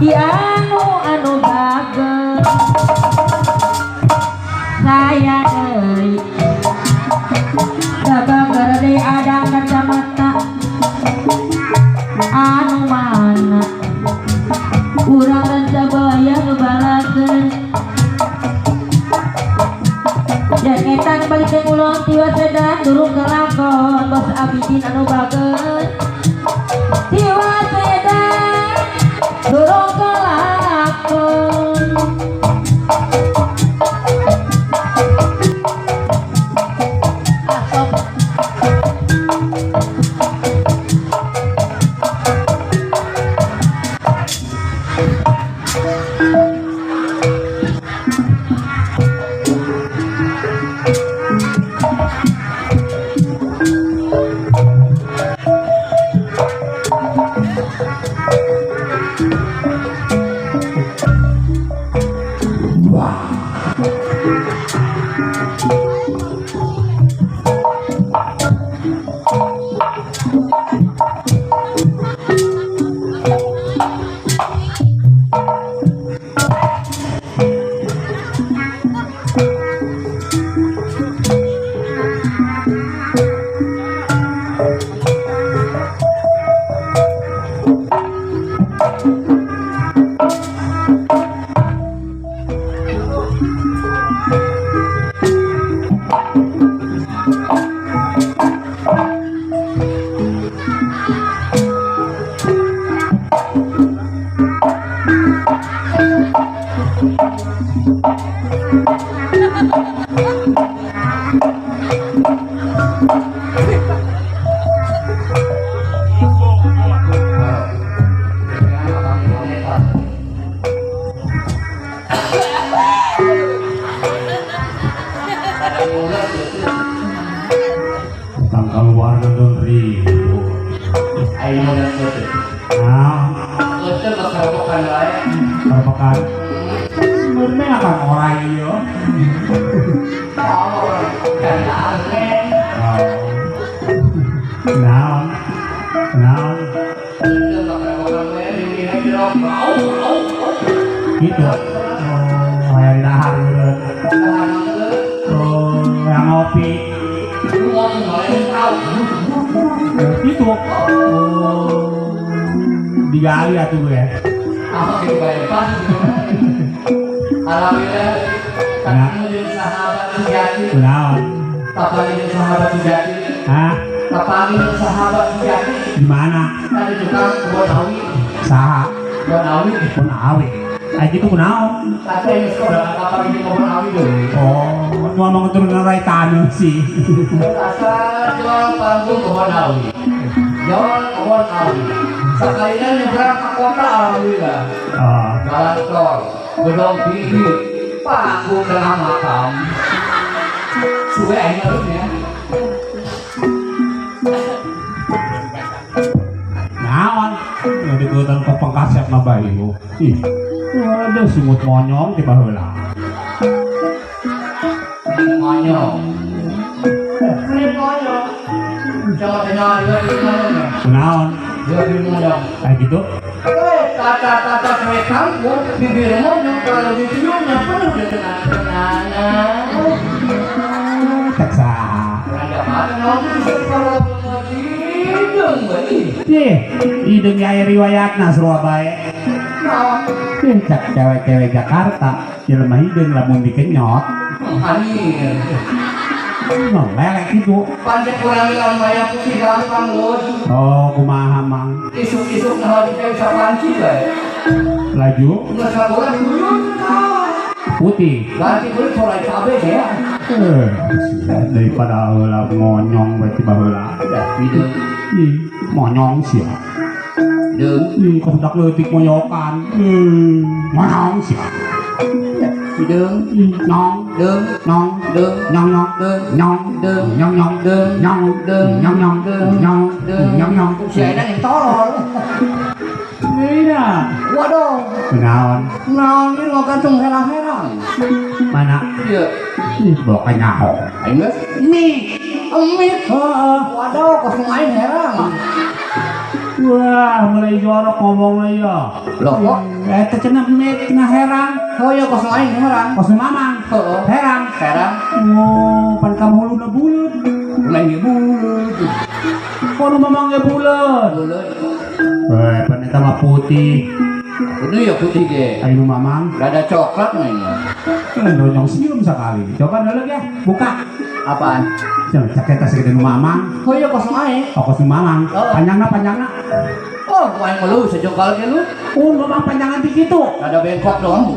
di anu bagus saya deui sababar deui ada kacamata anu mana urang ranca bayang balakeun dan eta balik teh ulang tiwa sedan durung kelakon bos abidin anu bagus tiwa sedan durung kelakon tanggal warna don ribu ayo nang foto foto bakal wae berpekan murni akan orang iyo dan aneh naon foto bakal wae ini drop gitu kayak di dahar yang ngopi itu digali atuh ya alhamdulillah ketemu sahabat sejati naon tapani sahabat sejati sahabat sejati di mana tadi tukang kebon awi saha kebon awi aja itu kunaon katanya sekolah kapal ini kebon awi dulu ngomong turun rai tanah sih asal jual panggung kebon awi jual kebon awi sekalinya nyebrang ke kota alhamdulillah jalan tol gedung tinggi panggung tengah makam suwe aja ya naon di hutan kepengkasep na bayu ih ada simut monyong di baheula monyong ini monyong jangan kenal dia naon dia monyong kayak gitu kata-kata kue kampung bibir monyong kalau diciumnya penuh dengan kenangan tak sah ada mana nanti bisa kalau hidung hidung ya riwayatna Surabaya cak cewek-cewek Jakarta jelema hidung lamun dikenyot anjir lelek itu pancet kurang ilang maya putih gampang loh kumaha mang isuk-isuk nah kayak bisa panci bae laju nggak sabar dulu putih ganti kulit sorai cabe ya daripada heula ngonyong berarti baheula itu monyong sih deung kedak leutik moyokan monyong sih deung nyong deung nyong deung nyong nyong deung nyong deung nyong nyong deung nyong deung nyong nyong deung nyong deung nyong nyong si Aida yang tolol beda waduh naon naon ini lo gantung helang-helang mana iya blok nyaho enggak mi emit waduh kosong aing heran Wah, mulai jorok ngomongnya ya. Loh kok? Cenah met kena herang. Oh ya kosong aing orang. Kos mamang. Heeh. Herang. Sekarang Oh, pan kamu lu na bulut. main di bulut. Kok lu mamangnya bulut? Bulut. Pan eta mah putih. Itu ya putih ge. Ayo mamang. Rada coklat mainnya. Donyong sium sekali. Coba dulu ya, buka. Apaan? Jangan caketa segede nu mamang. Oh ya kosong aing. Oh, kos mamang. Oh. Panjangna. Oh, main melu sejengkal ke lu. Oh, mamang panjangan di kitu. Rada bengkok doang.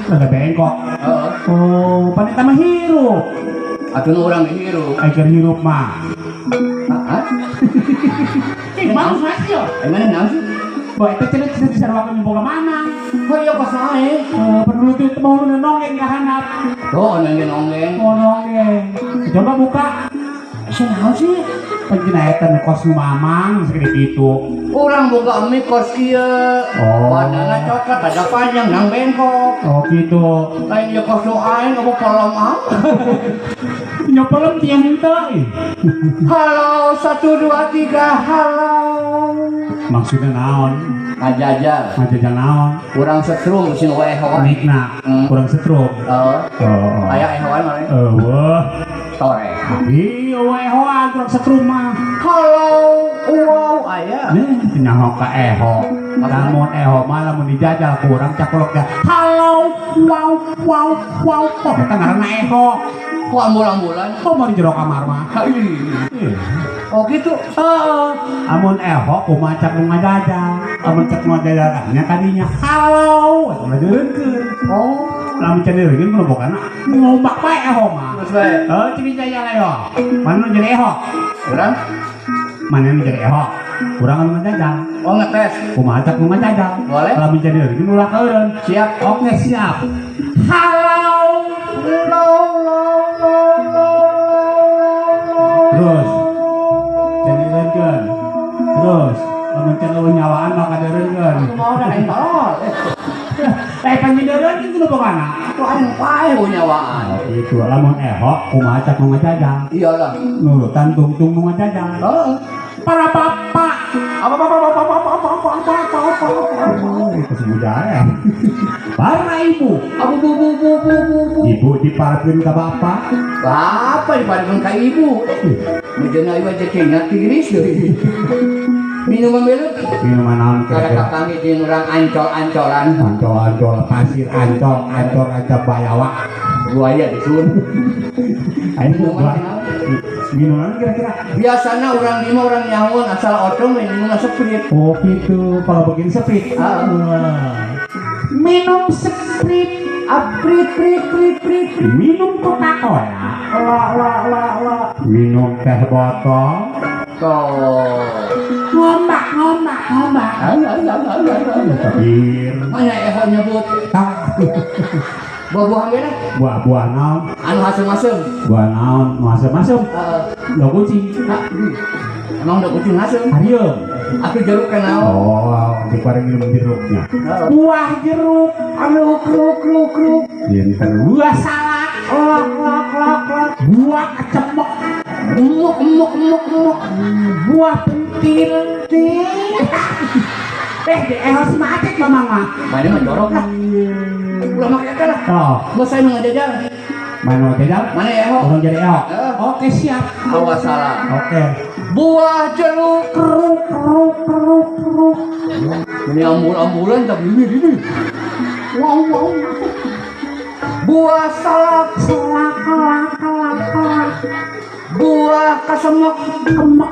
Ada bengkok. Heeh. Oh, pan eta mah hirup. Atuh urang hirup. Agar hirup mah. Hah? Mau masih yo. Emang naon sih? Boy, eta cenah disarwakeun boga mamang. Oh iya kosong aing. Perlu itu mau lu nongeng ka handap. Tuh nongen-nongen. Oh, nongeng. Coba buka. Sanaon sih? Penjina eta kos nu mamang segede kitu. Urang boga emi kos ieu. Oh. Badanna coklat ada panjang nang bengkok. Oh, gitu. Lain dia kos nu aing apa kolom ah. Nyopelem tiang henteu. Halo 1 2 3 halo. Maksudnya naon? Ngajajal. Ngajajal naon? Kurang setrum mesin ehoan. Nikna, Hmm. kurang setrum. Oh. Oh. Aya ehoan mah. Wah. Tore. Iya, wehoan kurang setrum mah. Halo. Wow, aya. Nih, nyangok ka eho. Lamun eho mah lamun dijajal kurang cakoloknya. Halo, wow. Kok eta ngaranna eho? Kok ambulan-ambulan? Kok mau di jero kamar mah? Ih. Oh gitu. Heeh. Amun eho kumaha cak nu ngajajal. Amun cak nu ngajajal nya kadinya halo, eta mah deureunkeun. Oh. Lamun can deureunkeun kudu bokana ngombak bae eho mah. Terus bae. Ciri jaya eho. Mana nu jadi eho? Urang? Mana nu jadi eho? Kurang anu ngajajal. Oh ngetes. Kumaha cak nu ngajajal? Boleh. Lamun can deureunkeun ulah keureun. Siap. Oke, siap. Halo. Terus cendereunkeun. Terus lamun can eueuh nyawaan mah kadeureunkeun. Mau dah aing tolol. Panjenengan kudu bokana. Tuh aing pae nyawaan. Itu lamun eho kumaha cak nu ngajajal. Iyalah. Nurutan tungtung nu ngajajal. Heeh. Para bapak. Apa. Itu semudaya. Para ibu. Abu bu. Ibu diparkeun ka bapak. Bapak dipadekeun ka ibu. Mejeuna ieu aja kena tiris deui. Minuman belut. Minuman naon Kada kira-kira? kami di urang ancol-ancolan. Ancol pasir ancol aja bayawak. Buaya disun. Ayo Minuman buat minuman kira-kira. Biasana urang lima orang nyamun asal otong minuman seprit. Oh gitu, kalau begini sepit. Ah. Minum sepit. Prit. Minum Coca-Cola. La. Minum teh botol. Tuh. Ngombak. Bir. Mana eho nyebut buah-buahan beda Buah naon? anu hasem-hasem. Buah naon? Masem. Lo kucing. Emang udah kucing hasem. Harieum. Aku jeruk kenal. Oh, dipareng minum jeruknya. Heeh. Buah jeruk. Anu kruk. Pinter. Buah salak. Lak. Buah kecemek. Emuk. Buah pentil. Di ehos macet mamang mah. Mana mah jorok lah. Ulah make eta lah. Oh, Bos saya ngajajal. main mau tidak? Mana ya, Ho? Orang jadi ehok. Eh. Oke, siap. Awas salah. Oke. Buah jeruk keruk. Ini ambulan tapi ini. Wow. Buah salak. Buah kesemek. Kemek.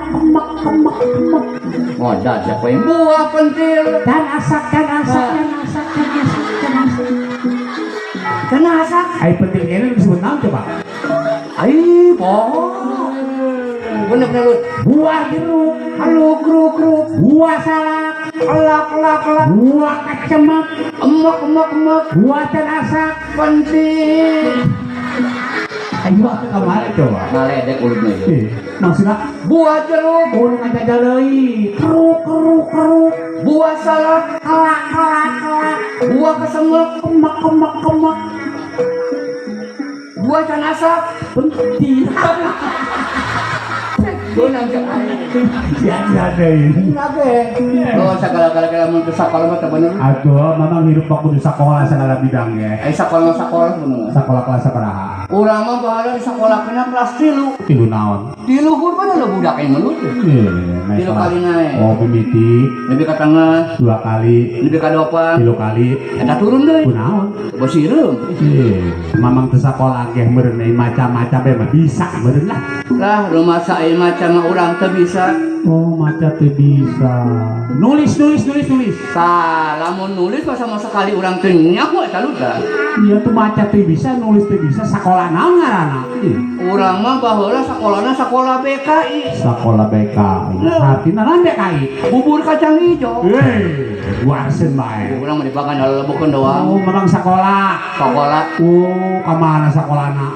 Oh, dah siapa yang buah pentil. Dan asak. Kena asak. Air penting ini disebut naon coba? Ai, boh. Bener lu. Buah jeruk. Halo, kruk. Buah salak. Lak. Buah kecemek. Emek. Buah dan asak. Pentil. Ayo ke kamar coba. Ngaledek ulutnya itu. Maksudnya Buah jeruk. urang ngajajal deui. Keruk. Buah salak. Kelak. Buah kesemek. Kemek. Buah can asak. Pentil. Gunang cek aing. Sia-sia deui. Nage. Oh sakala-kala mun ke sakola mah teh bener. Atuh, mamang hirup waktu di sekolah segala bidang ya. Ai sakola bener. Sekolah kelas sabaraha? Urang mah bahala di sakola kena kelas 3. Tilu naon? Di luhur mana lo budak yang menuju. Naik Tilu kelas. kali naik. Oh, mimiti Lebih ke tengah, 2 kali, lebih ke depan. 3 kali. Eta turun deh. Kunaon? Bosireum. Mamang teu sakola ge meureun macam-macam bae mah bisa meureun lah. Lah rumah saya macam urang teu bisa. Oh, maca teu bisa. Nulis. Lamun nulis mah sama sekali urang teu nyaho eta luda. Iya tuh maca teu bisa, nulis teu bisa, sakola naon ngaranna? Urang mah baheula sakolana sakola BKI. Sakola BKI. Artina naon BKI? Bubur kacang hijau. Gua arsen bae. Urang mah dibagan lebokeun doang. Oh, mamang sakola. Sakola. Oh, kamana sakolana?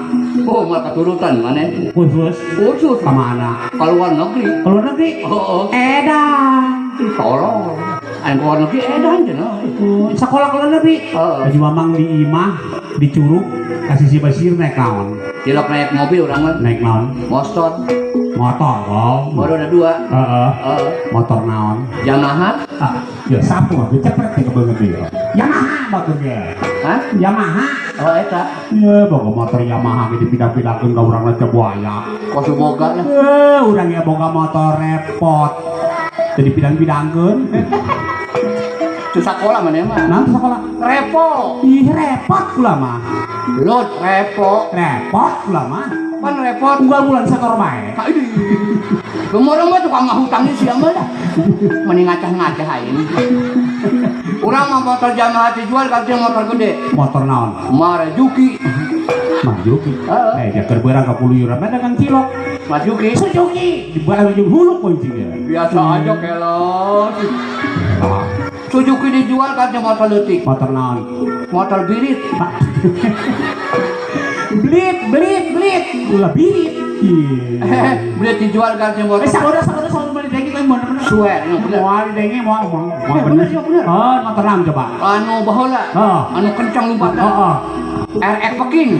Oh, mah katurutan maneh. Khusus Khusus kamana? ka luar negeri. Keluar negeri? Oh, Edan. tolong. Anu luar negeri edan cenah. Oh, sekolah keluar negeri. Jadi mamang di imah, di Curug, kasih si Basir naik naon? Cilok naik mobil urang mah. Naik naon? Motor. Motor, oh. Baru ada 2. Motor naon? Yamaha. Ah, ya sapu mah cepet ke banget dia. Yamaha motornya. Hah? Yamaha. Oh eta. Ya, boga motor Yamaha ge dipindah-pindahkeun ka urang teh buaya. Kosu boga lah. Urang ya boga motor repot. Teu dipindang-pindangkeun. Itu sekolah mana mah? Naon sekolah? Repo. Ih, repot kula mah. Lot repo. Repot kula mah. Pan repot. Tunggal bulan setor bae. Kemurang mah tukang ngahutangnya siapa dah. Mending ngacah-ngacah aing. Urang mah motor Yamaha dijual ganti motor gede. Motor naon? Marejuki. Majuki. Dia keur beurang ka Puluyuran mah dagang cilok. Majuki. Suzuki. Dibawa ujung hulu kuncinya. Biasa aja kelos. Suzuki dijual ganti motor leutik. Motor naon? Motor birit. Belit. Ulah birit. Birit dijual ganti motor. Saudara beli dengki kan bener-bener. Swear, yang bener. Mau dengki mau bener, bener. Oh, motor naon coba? Anu baheula. Anu kencang lumpatna. RX Peking.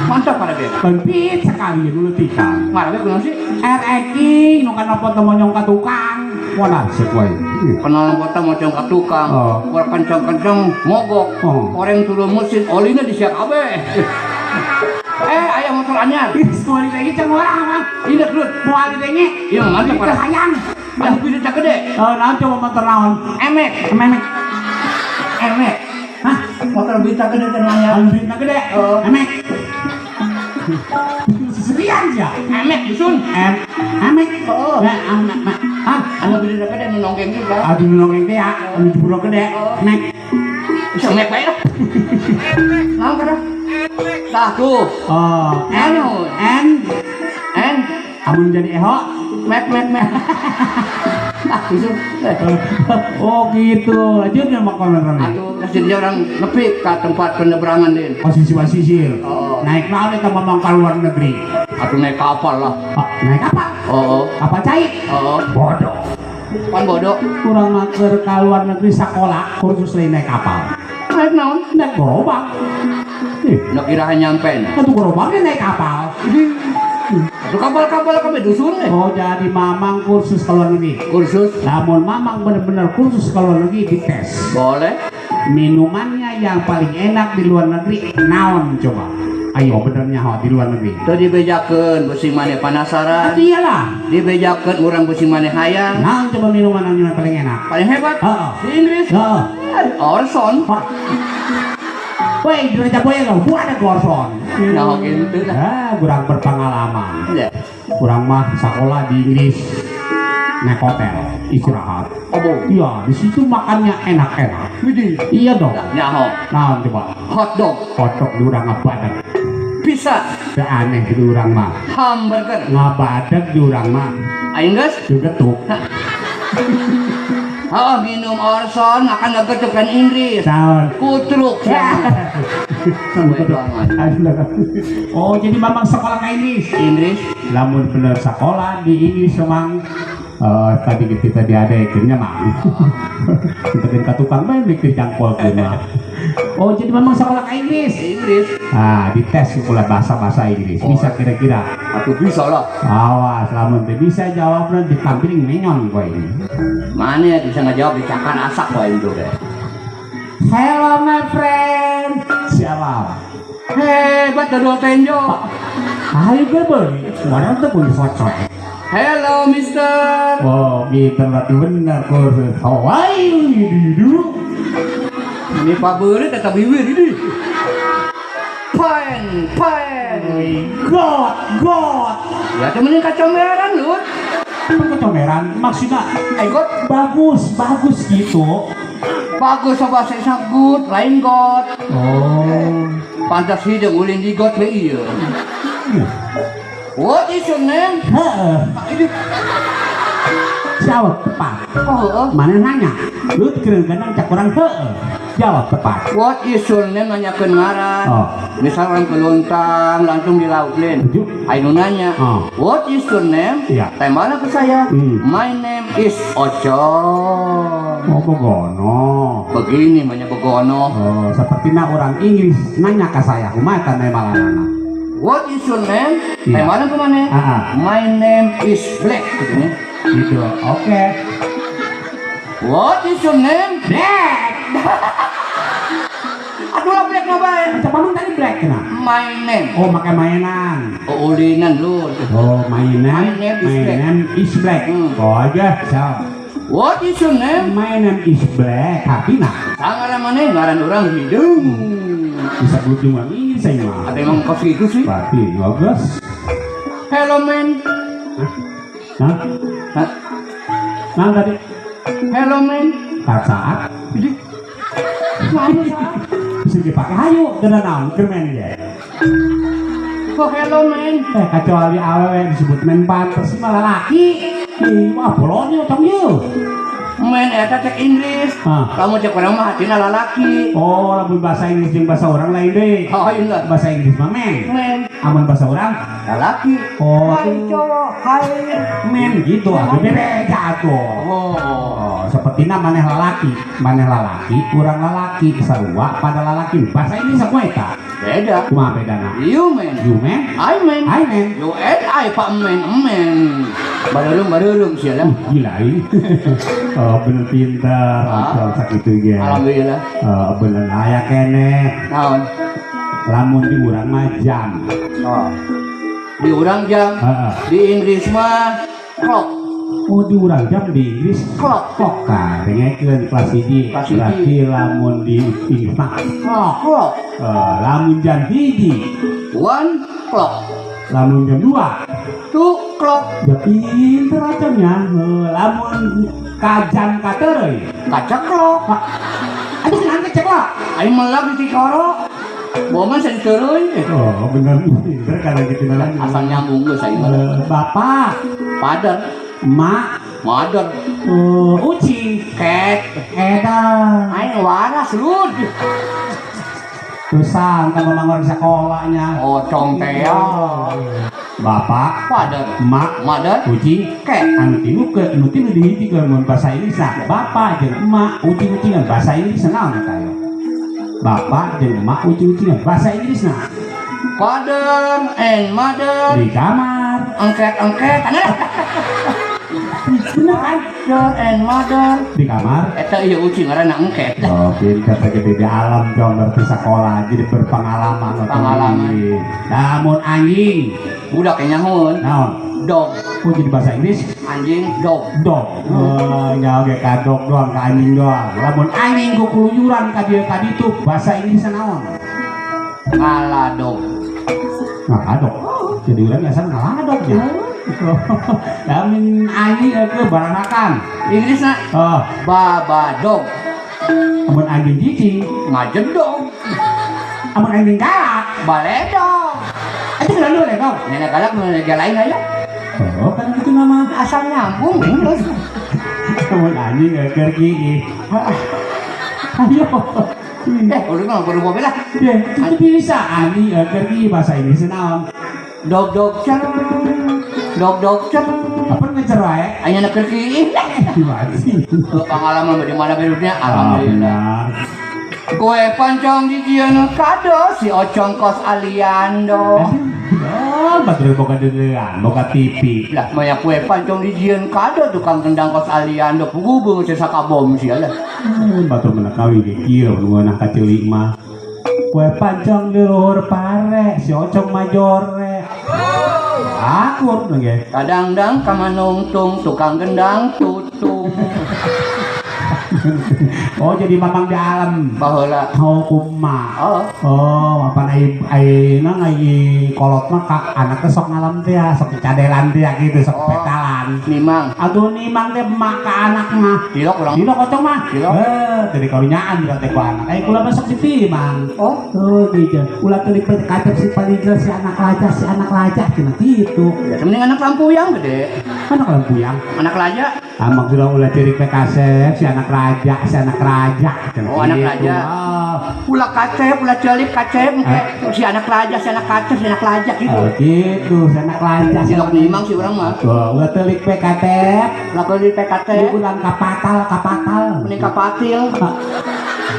Mantap pada dia. Kempit sekali dulu tikang. Marah kenal sih? RX nu kan apa teu monyong ka tukang. Wana sesuai. Kenal kota macam ka tukang. Orang kencang-kencang mogok. Orang turun mesin olinya disiap kabeh. Aya motor anyar. Sekali lagi cang orang mah. Indah dulu. Mau ali dengi. Iya mantap pada. Sayang. Anu bisa cak gede. Naon coba motor naon? Emek. Hah? Motor bisa gede dan anyar. Anu bintang gede. Emek. Serian ya? Emek dusun. Emek. Hah? Anu bisa gede nu nonggeng juga. Aduh nongeng teh ya. Anu jebulok gede. Emek. Bisa emek bae lah. Naon kada? Tah tuh. Oh, N. amun jadi eho. Mek. Ah, dusun. Oh gitu. Lanjut ya makan rame. Atuh kasih dia orang nepi ke tempat penyeberangan din. Posisi-posisi. Oh. Naik naon eta mamang ka luar negeri. Atuh naik kapal lah. Naik apa? Oh. Kapal cair. Oh. Bodoh. Pan bodoh. Kurang mager ka luar negeri sekolah kursus lain naik kapal. Naik naon? Naik gerobak. Nak kira nyampe na. Atuh gerobaknya naik kapal. Atuh kapal-kapal kabeh dusun deh. Oh jadi mamang kursus ke luar negeri. Kursus. Namun mamang bener-bener kursus ke luar negeri dites. Boleh. Minumannya yang paling enak di luar negeri naon coba? Ayo benernya ho di luar negeri. Teu dibejakeun beusi maneh panasaran. Iyalah. Dibejakeun urang beusi maneh hayang. Naon coba minuman yang paling enak? Paling hebat. Di Inggris. Orson. Woi, derajat boy lo, gua ada gorson. Nah, gitu dah. Kurang berpengalaman. Iya. Kurang mah sekolah di Inggris. Naik hotel, istirahat. Abo. Iya, di situ makannya enak-enak. Widih. Iya dong. Nyaho. Nah, coba. Hotdog. Hotdog di urang ngabadag. Pizza. Aneh di urang mah. Hamburger. Ngabadag di urang mah. Aing geus Getuk. minum Orson akan ngegetukan Inggris. Tahun. Kutruk. Oh, jadi mamang sekolah ke Inggris. Lamun bener sekolah di Inggris memang tadi kita diadaikeunnya mang. Kita kan tukang main mikir jangkol mah. Oh, jadi memang sekolah Inggris. Inggris. Ah, dites sekolah bahasa Inggris. Bisa kira-kira. Aku bisa lah. Awas, lamun teu bisa jawabnya ditampilin menyon gua ini. Mana ya bisa ngejawab dicakan asak wah itu deh. Hello my friend. Siapa? Hebat dodol tenjo. Ayo gue beli. Kemarin tuh punya foto. Hello Mister. Oh, gitu lah benar kursus. Hawaii duduk. Ini Pak Beri tetap bibir ini. Pen. God. Ya temenin kacomeran lu. Apa kecomeran? Maksudnya, God. bagus gitu. Bagus sama saya good, lain God. Oh. Pantas hidup ulin di God be iya. What is your name? Heeh. Ini. Jawab tepat. Oh, Mana nanya? Lu kadang cak orang heeh. Jawab tepat. what is your name nanyakeun ngaran. Oh. Misalkan kelontang langsung di laut lain. Ayo nanya. Oh. What is your name? Iya. Temana ke saya. Hmm. My name is Ojo. Oh, begono. Begini banyak begono. Oh, sepertinya orang Inggris nanya ke saya, kumaha tanya malanana. What is your name? Iya. Temana ke mana? Ah. My name is Black. Gitu. Gitu. Oke. What is your name? Black. Aduh lah Black na bae. Coba tadi Black kena. My name. Oh, pakai mainan. Oh, ulinan lu. Oh, mainan. My name is Black. is Black. Oh aja, so. What is your name? My name is Black. Hapina. Sangaran mana? Ngaran orang hidung. Bisa butuh orang Inggris saya mah. Ada emang kos itu sih. Berarti bagus. Hello man. Nah, Hah? nah tadi Hello man. saat Mana sah? bisa dipakai hayu kena naon kemen ya. Kok hello man? Kecuali awewe disebut men pantes malah laki. Wah, bolonnya tong yuk. Men eta cek Inggris. Ah. Kamu cek orang mah hatina lalaki. Oh, lamun bahasa Inggris jeung bahasa orang lain deh. Oh iya. Bahasa Inggris mah men. Men Amun bahasa orang lalaki. oh Hai cowok, hai. men gitu atuh beda atuh. Oh. Seperti maneh lalaki, kurang lalaki sarua pada lalaki. Bahasa Inggris apa eta? Beda. Kumaha bedana? You man. You man, I man. I man. You and I pak men. Barurung sih lah. Gila ini. Oh, bener pintar, Ah. sakitu ge. Alhamdulillah. Bener aya kene. Naon? Lamun di urang mah jam. Oh. Di urang jam. Heeh. Di Inggris mah clock. Oh, di urang jam di Inggris Clock. kok dengekeun kelas 1. Kelas hiji. Berarti lamun di Inggris mah Clock. lamun jam 1, One clock. lamun jam 2. Two clock. Ya pinter aja nya. Lamun kajam katereuy. Kaca clock. Aduh senang kecek lah. Ayo melak di Tikoro. Boman saya diteruy. Oh, bener pinter karena gitu lagi. Asal nyambung gue saya. Bapak, Padan. Mak, Madan. Uci, Ket. Edan. Ayo waras lu. Tusan kan memang sekolahnya. Oh congtea. Bapak, Padan. Mak, Madan. Uci, Ket. anu tilu dihiji ke bahasa Inggris. Bapak jeung emak uci-uci kan bahasa Inggris naon kayo. Bapak jeung emak uci-uci kan bahasa Inggris nah. Padan and Madan. Di kamar. Angket. Bener kan? Padan and Madan. Di kamar. Eta iya uci ngaranna angket. Oh, pintar gede di alam dong berarti sekolah jadi berpengalaman. Pengalaman. Namun anjing, Budak nyahoun. naon? Dog. Oh jadi bahasa Inggris Anjing dog. dog. Oh, nyawa ge ka dog doang ka anjing doang. Lamun anjing ku keluyuran ka dieu ka ditu bahasa Inggris naon? Ngaladog. Ngaladog. Jadi urang biasa ngaladog ya. Lamun anjing ke baranakan. Inggrisna Oh, babadog. amun anjing cicing, Ngajedog. amun anjing galak, Baledog. itu lalu ya kau. Nenek galak nenek lain aja. Oh, kan itu nama. Asal nyambung terus. Amun anjing keur gigi. Ayo. Udah nggak perlu mobil lah. Ya, itu bisa anjing keur gigi bahasa Inggris naon? Dog cang. Dog cang. Apa ngecer wae? Hanya nak pergi. Gimana sih? Pengalaman bagaimana berikutnya? Alhamdulillah. Benar. Kue pancong dijieun kado si Ocong kos Aliando. Oh, batur boga deulean, boga TV. Lah maya kue pancong dijieun kado tukang kendang kos Aliando pugubeung teh sakabom sia lah. Batur menakawi ge kieu nu anak kaceulik mah. Kue pancong di luhur pare, si Ocong majore. Akur nge. Kadang-dang kamanungtung tukang gendang tutung. Oh jadi mamang di alam. Baheula. Oh kumaha. Oh. Oh, apa ai kolot mah ka anaknya sok ngalam teh, sok cadelan teh gitu, sok Oh. petalan. Nimang. Aduh nimang teh mak ka anak mah. Dilok urang. Dilo kocong mah. Dilo. Tadi kawinyaan dilo teh ku anak. Kula masuk di timang. Oh. Tuh gitu. Ulah teulik katep si paligel si anak lajah cenah kitu. Ya mending anak lampuyang gede. Anak lampuyang. Anak laja. Amak sudah ulah teulik kasep si anak raja cenah Oh, anak kitu. raja. Oh. Ulah kacep, ulah celip kacep, si anak laja, si anak kacep, si anak laja gitu. Oh gitu, si anak lajah. Silok nimang si urang mah. Tuh, ulah teulik katep. Lalu di PKT, Bulan kapatal. mending kapatil.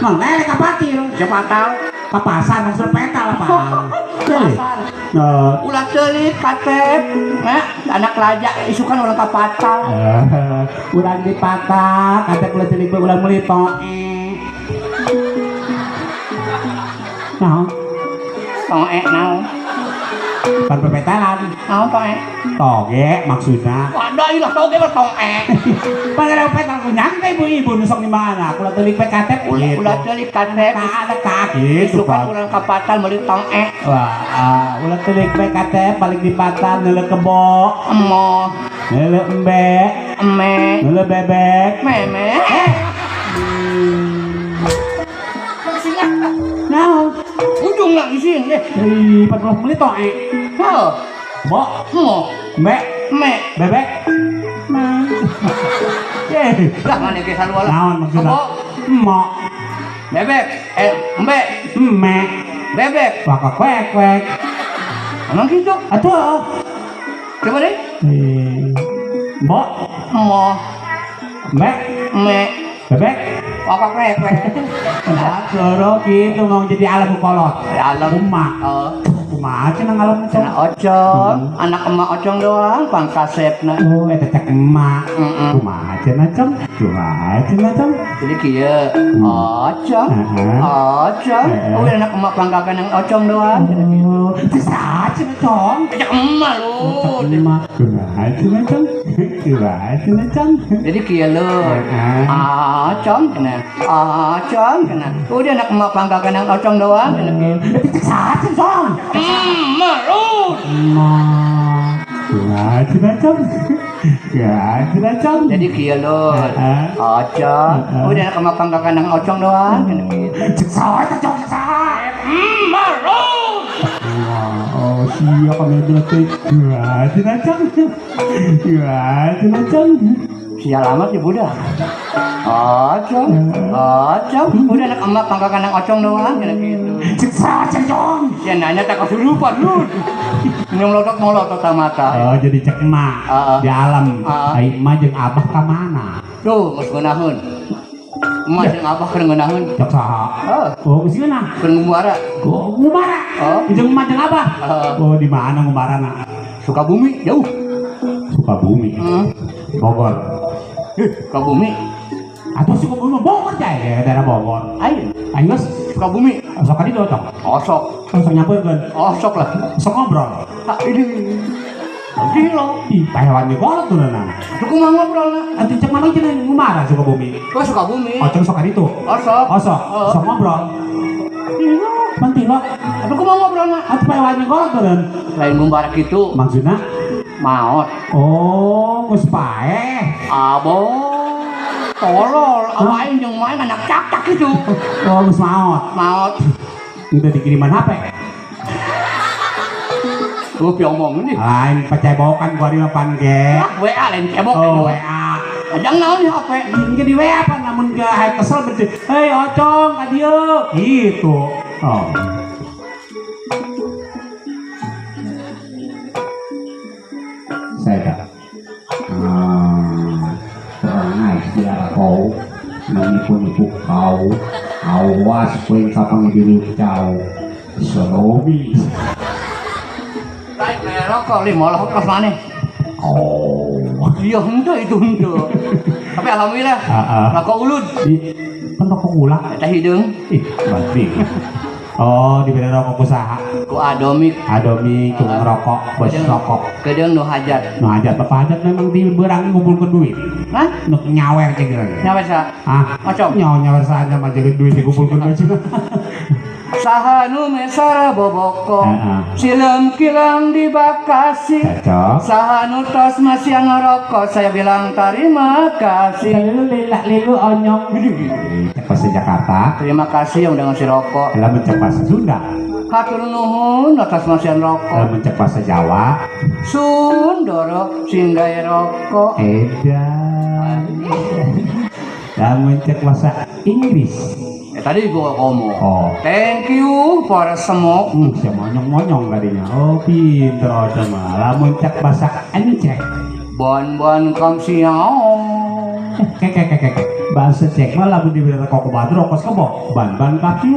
Mang lele kapatil. Siapa tahu? Kapasan maksud petal apa? Jadi, Pasar. Ulah celik kacep, anak laja isukan orang kapatal. ulang dipatah, katep ulah celik ulang meuli toe. Nah, Toe naon? kan pepetalan. Naon toe? Toge maksudna. Wadah ilah toge mah toe. Panggara petal kunyang teh ibu-ibu nusok di mana? Ulah teulik katep Ulah celik kacep, ada kaki gitu isukan kan. orang kapatal meuli toe. Wah, ulah teulik katep balik dipatah neuleuh kebo, Emoh, neuleuh embe, eme, neuleuh bebek. meme. Naon? Ujung lah isin deh. 40 menit toe. Heh, Bo, emoh, embe, me. bebek. Nah. Lah mana ke sarua lah. Naon maksudna? Apa? Mo, Bebek, embe, emme, bebek. waka kwek. Emang gitu? Atuh. Coba deh. Bo, Emoh, embe, me, bebek. apa kwek. Suruh gitu mau jadi alam kolot. Alam. Kumaha? Oh, Kumaha cenah alam anak cenah. ocong, anak emak ocong doang, pangkasepna. Oh, eta cek emak. Mm-mm. Kumaha cenah cong? Kumaha cenah cong? Jadi kieu, ocong, Heeh. ocong. Heeh. Oh, anak emak pangkakan yang ocong doang. Oh, bisa cenah cong. Ajak emak lu. Cek emak. Kumaha cenah cong? Kumaha cenah cong? Jadi kieu lu. Heeh. Ocong kena. Ocong kena. Udah anak emak pangkakan yang ocong doang. Kena kieu. Cek saha cong? Emak lu. Emak. Kumaha cenah cong? Kumaha cenah cong? Jadi kieu lu. Heeh. Ocong. Udah anak emak pangkakan yang ocong doang. Kena kieu. Cek saha cong? Cek saha? Emak lu. Oh, siya kami berarti. Wah, tinacang. Wah, tinacang. Sial amat ya budak. Ocong, ocong. Udah anak emak pangkakan yang ocong doang. Kena gitu. Cek saja, Jong. Ya nanya tak kesurupan lu. Minum lotok mata. Oh, jadi cek emak di alam. Ai emak jeung abah ka mana? Tuh, geus ngeunaheun. Emak jeung abah keur ngeunaheun. Cek saha? Oh, geus geuna. Keur ngumara. Oh, ngumara. Oh. Jeung emak jeung abah. Oh, di mana ngumarana? Sukabumi jauh. Sukabumi. Bogor. Sukabumi. Atau Sukabumi Bogor jaya daerah Bogor. Ayo, Aing geus Sukabumi. sok kali dotong. Osok. Sok nyampeurkeun. Osok lah. Sok ngobrol. Ah, ini. Gila. Ih, pahewan ge kolot tuh nana. Aku mah ngobrol lah. Atuh cek mana cenah ngumara Sukabumi. Kau Sukabumi. Ocong sok ka ditu. Osok. Osok, sok ngobrol. Iya. Mentilo. Aku mau ngobrol lah. Atuh pahewan ge kolot tuh nana. Lain ngumbar gitu. Maksudna? Maot. Oh, geus paeh. Abo. Tolol. Awain jeung main anak cak-cak itu. Oh, geus maot. Maot. Udah dikiriman HP. Tuh piomong ini. Lain pacebokan gua di depan ge. Ah, WA lain cebok. Oh, WA. Ajang naon ya HP. Ini di WA apa namun ge hayang kesel berarti. Hei, Ocong, ka dieu. Gitu. Oh. Saya tak. Seorang naik di kau. Manipun-ipun kau awas kowe kapang dirucau sonomi. Lain rokok lima lah terus mana? Oh, Iya henteu itu henteu. Tapi alhamdulillah rokok ulun. Kan rokok gula. Eta hideung Banting. Oh, diberi rokok usaha. ku adomik Adomi cung ngerokok, bos rokok. kedeung nu hajat. Nu hajat bapak hajat memang di berang ngumpulkeun duit. Hah? Nu nyawer cek gitu. Nyawa sa? Ah, Ocong. nyawer saja mah jadi duit dikumpulkeun duit. Saha nu mesara boboko. Silem kilang di Bekasi. Cocok. Saha nu tos masih ngerokok, saya bilang terima kasih. Lilu onyong. Cek bahasa Jakarta. Terima kasih yang udah ngasih rokok. Dalam mencek bahasa Sunda. Hatur nuhun atas masihan Dalam rokok. mencek bahasa Jawa. Sundoro singgai rokok. Edan. Dalam mencek bahasa Inggris. Tadi gua ngomong. Oh. Thank you for smoke. Si monyong-monyong tadinya. Oh, pinter aja mah. Lamun cek bahasa Encek. Bon kang siang. Kek. Bahasa cek mah lamun diberi rokok badro kos kebo. Ban kaki.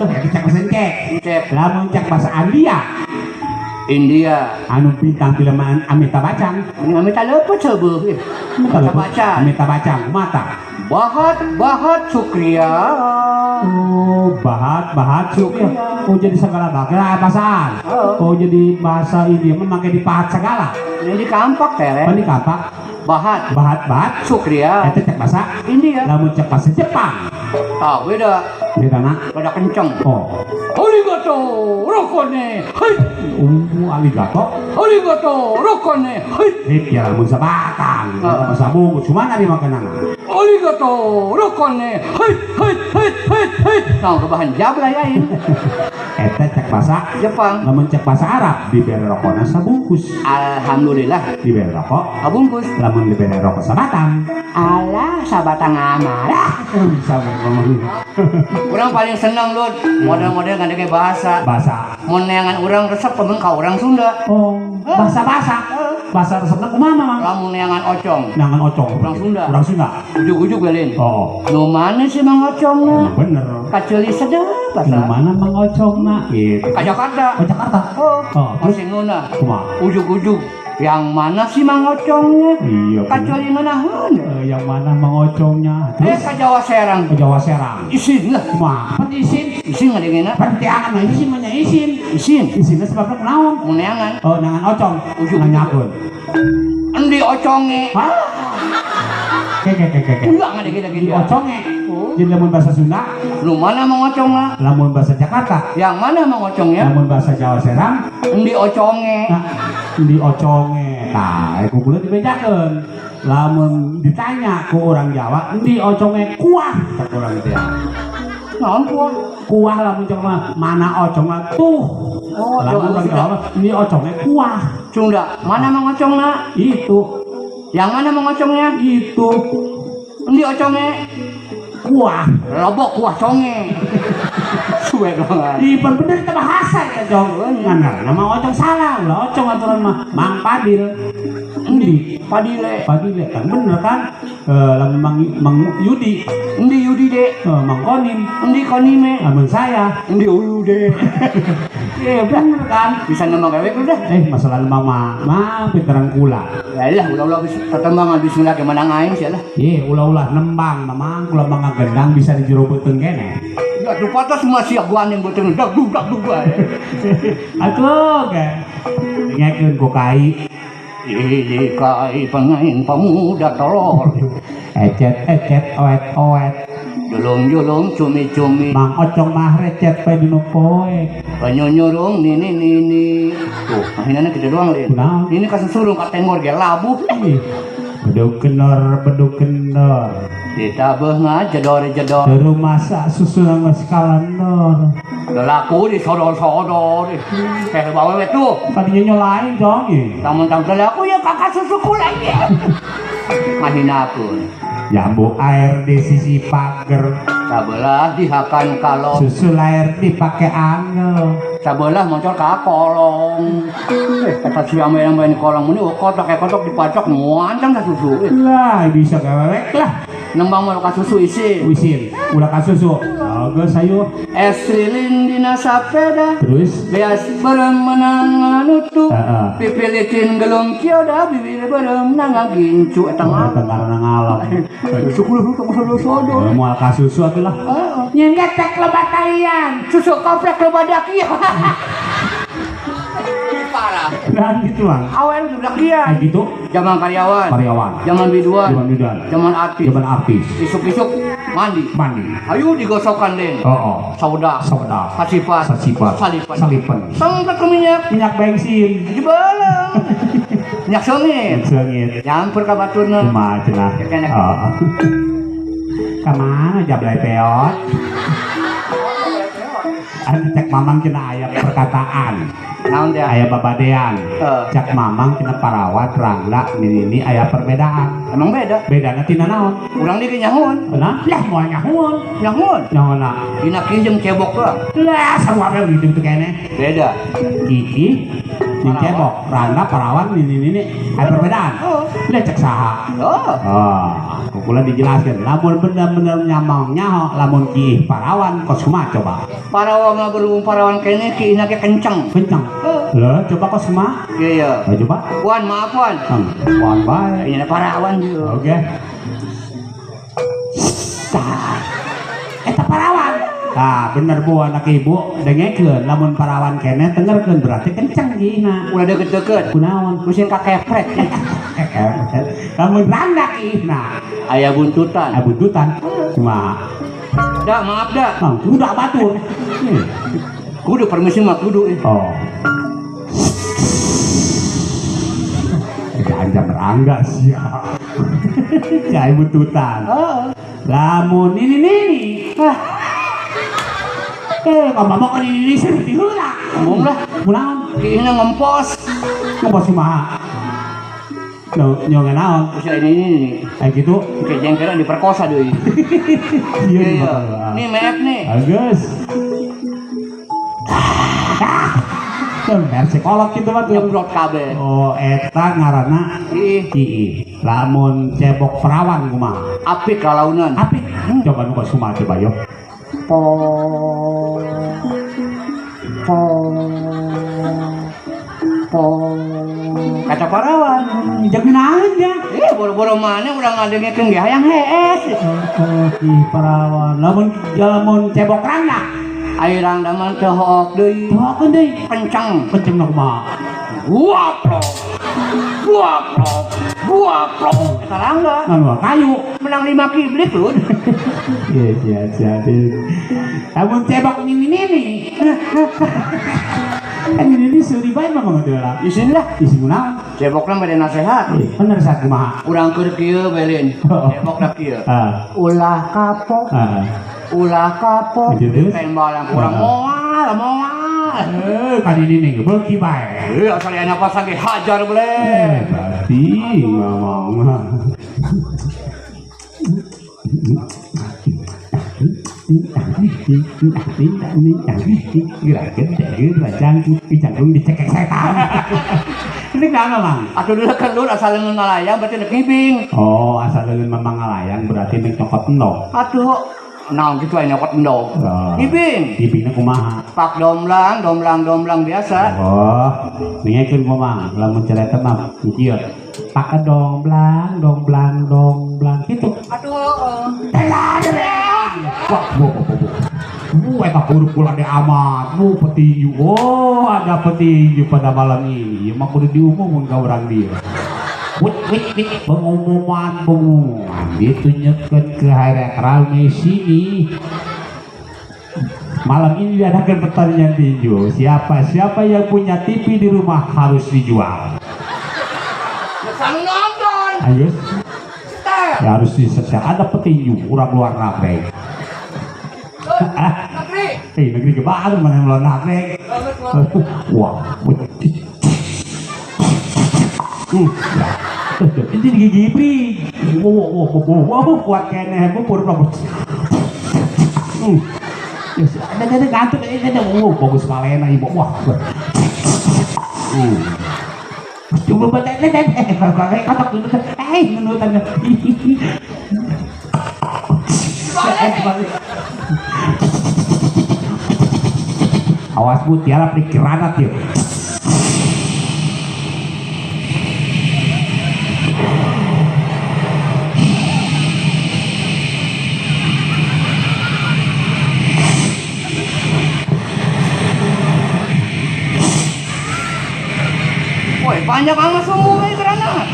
Jadi cek bahasa Encek. Cek Lamun cek bahasa India. India. Anu bintang filman Amitabh Bachchan. Mending kami tak lepas coba. Baca. Amitabh Bachchan mata. Bahat Sukriya. Oh, bahat syukur. Oh, jadi segala bahasa. Oh, jadi bahasa ini memakai dipahat segala. Ini di kampak teh. Apa di kapak? Bahat Sukriya. itu cek bahasa India. lamun cek bahasa Jepang. Ah, beda Beda kenceng. Oh, Arigato, rokone. Hai. aligato. Rokone. Hai. Ya lamun sabatang. Bahasa bungkus cuma nari makanan. Arigato, rokone. Hai. Nah, kebahan jabla ya ini. Eta cek bahasa Jepang. lamun cek bahasa Arab diberi rokokna sabungkus. Alhamdulillah. Diberi rokok Abungkus. lamun diberi rokok sabatang. Alah, sabatang amal. Bisa ngomong Orang paling senang Lud, model-model kan kayak bahasa. Mun neangan urang resep temen ka urang Sunda. Oh, bahasa resepna kumaha Mang? Lamun neangan ocong. Nangan ocong. Urang Sunda. Ujuk-ujuk belin. Oh, Nu mana sih Mang Ocongna? bener. Kaceli sedep Di bahasa. mana Mang Ocongna? Gitu. Ka Jakarta. Oh, Jakarta. Oh, terus masih nguna. kumaha? Ujuk-ujuk. Yang mana sih Mang Ocongnya? Iya. Kaceli ngeunaheun. Yang mana Mang Ocongnya? Terus Ka Jawa Serang. ke Jawa Serang. Isin lah. Kumaha? Pan isin. Isin ngadengena. Pertiangan mah isin mah nya isin. Isin. Isinna sebabna kunaon? Mun neangan. Oh, nangan ocong. Ujuk. Nanyakeun. Endi oconge? Hah? Kek. Enggak ngadengena Di gitu. oconge. Oh. Jadi lamun bahasa Sunda, Lu mana Mang Ocongna? lamun bahasa Jakarta, Yang mana Mang Ocongnya? lamun bahasa Jawa Serang, Endi oconge. nah, di oconge. Nah, aku kudu dibedakeun. Lamun ditanya ku orang Jawa, di oconge kuah, cak urang teh. Naon kuah? Kuah lamun cak mah mana ocongna tuh. Oh, Lamun orang Jawa, di oconge kuah. Sunda. Mana Mang Ocongna? Itu Yang mana Mang Ocongnya? itu Endi oconge? kuah. Lobok kuah conge. Suwe banget. Di bener kita bahasa ya, Jong. Ngana nama ocong salah, lah ocong aturan mah Mang Padil. Endi? Padile. Padil kan bener kan? Lamun Mang Yudi, Endi Yudi de. Mang Konim, Endi konime. lamun saya. Endi ulu de. Iya bener kan? Bisa nama gawe udah. Masalah mama, pinteran kula. Yalah, ulah-ulah bisa pertembangan bismillah ke menang aing sih lah. Iya, ulah-ulah nembang, mamang kula mangga gendang bisa dijerobeuteun kene. Ya tuh patah semua siap gua yang betul dak bae. Atuh ge. Ngekeun ku kai. Kai pengain pemuda tolol. Ecet, oet. Julung cumi-cumi. Mang ocong mah recet pe dinu poe. Penyunyurung nini. Tuh, mahinannya gede doang lin. Kunaon? Ini kasusurung ka tenggor ge labuh. Beduk kendor. Ditabeuh jedor. Teu masak susu nang kalendor. Lelaku disodor-sodor. Teh bawe tuh. Kadinya nyolain dong ieu. Tamun-tamun lelaku ya kakak susuku lagi. Mahinakeun. Jambu air di sisi pager. Sabelah dihakan kalong. Susu lahir dipakai angel. Sabelah moncol ka kolong. Kata si ame yang main kolong ini kotok dipacok muantang ka susu. Lah bisa kewek lah. Nembang mau ka susu isi. Wisin, ulah ka susu. Agak sayo. Es lilin dina sapeda. Terus Beas bareng menang nutu. Heeh. Pipilitin gelung kioda bibir bareng nang gincu eta mah. karena ngalam. Syukur lu sodo. Mau ka susu atulah. Nyen getek loba talian. Susu komplek loba dakieu. Parah. Nah gitu Bang. Awen udah kian. Gitu Zaman karyawan. Zaman Zaman biduan. biduan. Zaman artis. Zaman artis. Isuk-isuk mandi. Mandi. Ayo digosokkan den. Oh. Sauda. Sauda. Sasipat. Sasipat. Salipan. Salipan. Sangkat ke minyak. Minyak bensin. Dibaleng. Minyak sengit. Sengit. Nyampur ka baturna. Cuma cenah. Kena. Oh. Kemana jablay peot? Cek mamang kena ayam perkataan. Naon dia? Ayah babadean. Eh. Cak mamang kena parawat rangga ini ayah perbedaan. Emang beda. Bedana tina naon? Urang di nyahun. Nah, lah moal nyahun. Nyahun. Nyahuna. Dina kieu jeung cebok doang. Lah sarua we gitu tuh kene. Beda. Iki jeung cebok rangga parawat ini ayah perbedaan. Oh. Lah cek saha? Oh. Oh, kukula dijelaskan. Lamun bener-bener nyamang nyaho, lamun ki parawan kos kumaha coba? Parawan berhubung parawan kene ki ina ge kenceng. Kencang. Lah coba kos kumaha? Iya. Oh, coba. Wan maaf wan. Wan bae. Ini parawan juga. Oke. Tah. Eta parawan. Tah, bener Bu anak ibu dengekeun lamun parawan kene tengerkeun berarti kencang gina. Udah deket-deket. Kunaon? Mesin kakeprek. Lamun randak ihna. Aya buntutan. Buntutan. Cuma Dak maaf dak. Mang kuda batur. Kudu permisi mah kudu. Oh. Jangan berangga sih ya. Kayak buntutan. Lamun ini. Kamu mau kan ini seperti hula. Ngomong lah. Pulang. Kayaknya ngempos. Ngempos kumaha. Nyongan naon. Usia ini. Kayak gitu. Kayak jengkeran diperkosa doi. Iya. Nih maaf nih. Bagus. Biar psikolog gitu mah tuh. Nyeblok kabeh. Oh, eta ngaranna Ii. Lamun cebok perawan kumaha? Apik kalaunan. Apik. Coba nu kumaha coba yo. Kata parawan. Jangan aja. Boro-boro mana udah ngadengekeun ge hayang hees. Perawan. Lamun cebok rangga. Airang daman teh hook deui. Hook deui. Kenceng. Kenceng na kumaha? Buaplok. Eta rangga. Nganu kayu. Menang 5 kiblik lud. Iya. Lamun cebok ini. Kan ini suri bae mah ngeudeula. Isin lah. Isi kunaon? Cebokna bade nasehat. Bener sak kumaha? Urang keur kieu belin. Cebok da kieu. Ulah kapok. Ulah kapok. Tembalan kurang moal. Kan ini nih beuki bae. Asal anak pasang ge hajar bele. Berarti ngomong. Dicekek setan. Ini kenapa Mang? Atuh dulu kan lur asal leungeun ngalayang berarti nek ngibing. Oh, asal leungeun memang ngalayang berarti nek cokot endog. Atuh naon kitu aya nyokot endog. Ngibing. Ngibingna kumaha? Pak domlang biasa. Oh, ningekeun kumaha? Lamun cerita mah kieu. Pak domblang gitu. Aduh. Wah, eta huruf kula de amat. Petinju. Oh, ada petinju pada malam ini. Ya mah kudu diumumkeun ka urang dia. Wit, pengumuman. Ditunjukkan ke hari rame sini. Malam ini diadakan pertandingan tinju. Siapa yang punya TV di rumah harus dijual. Sang nonton. Ayo. Ya harus disetel. Ada petinju orang luar negeri. Negeri kebaru mana yang luar negeri. Wah. Ini gigi bri. Wow, kuat kene, pur. Ada ngantuk ada bagus malena ibu wah. Coba baca kata menutan. Awas bu tiara pikiran ya. Woi, banyak amat semua ini granat.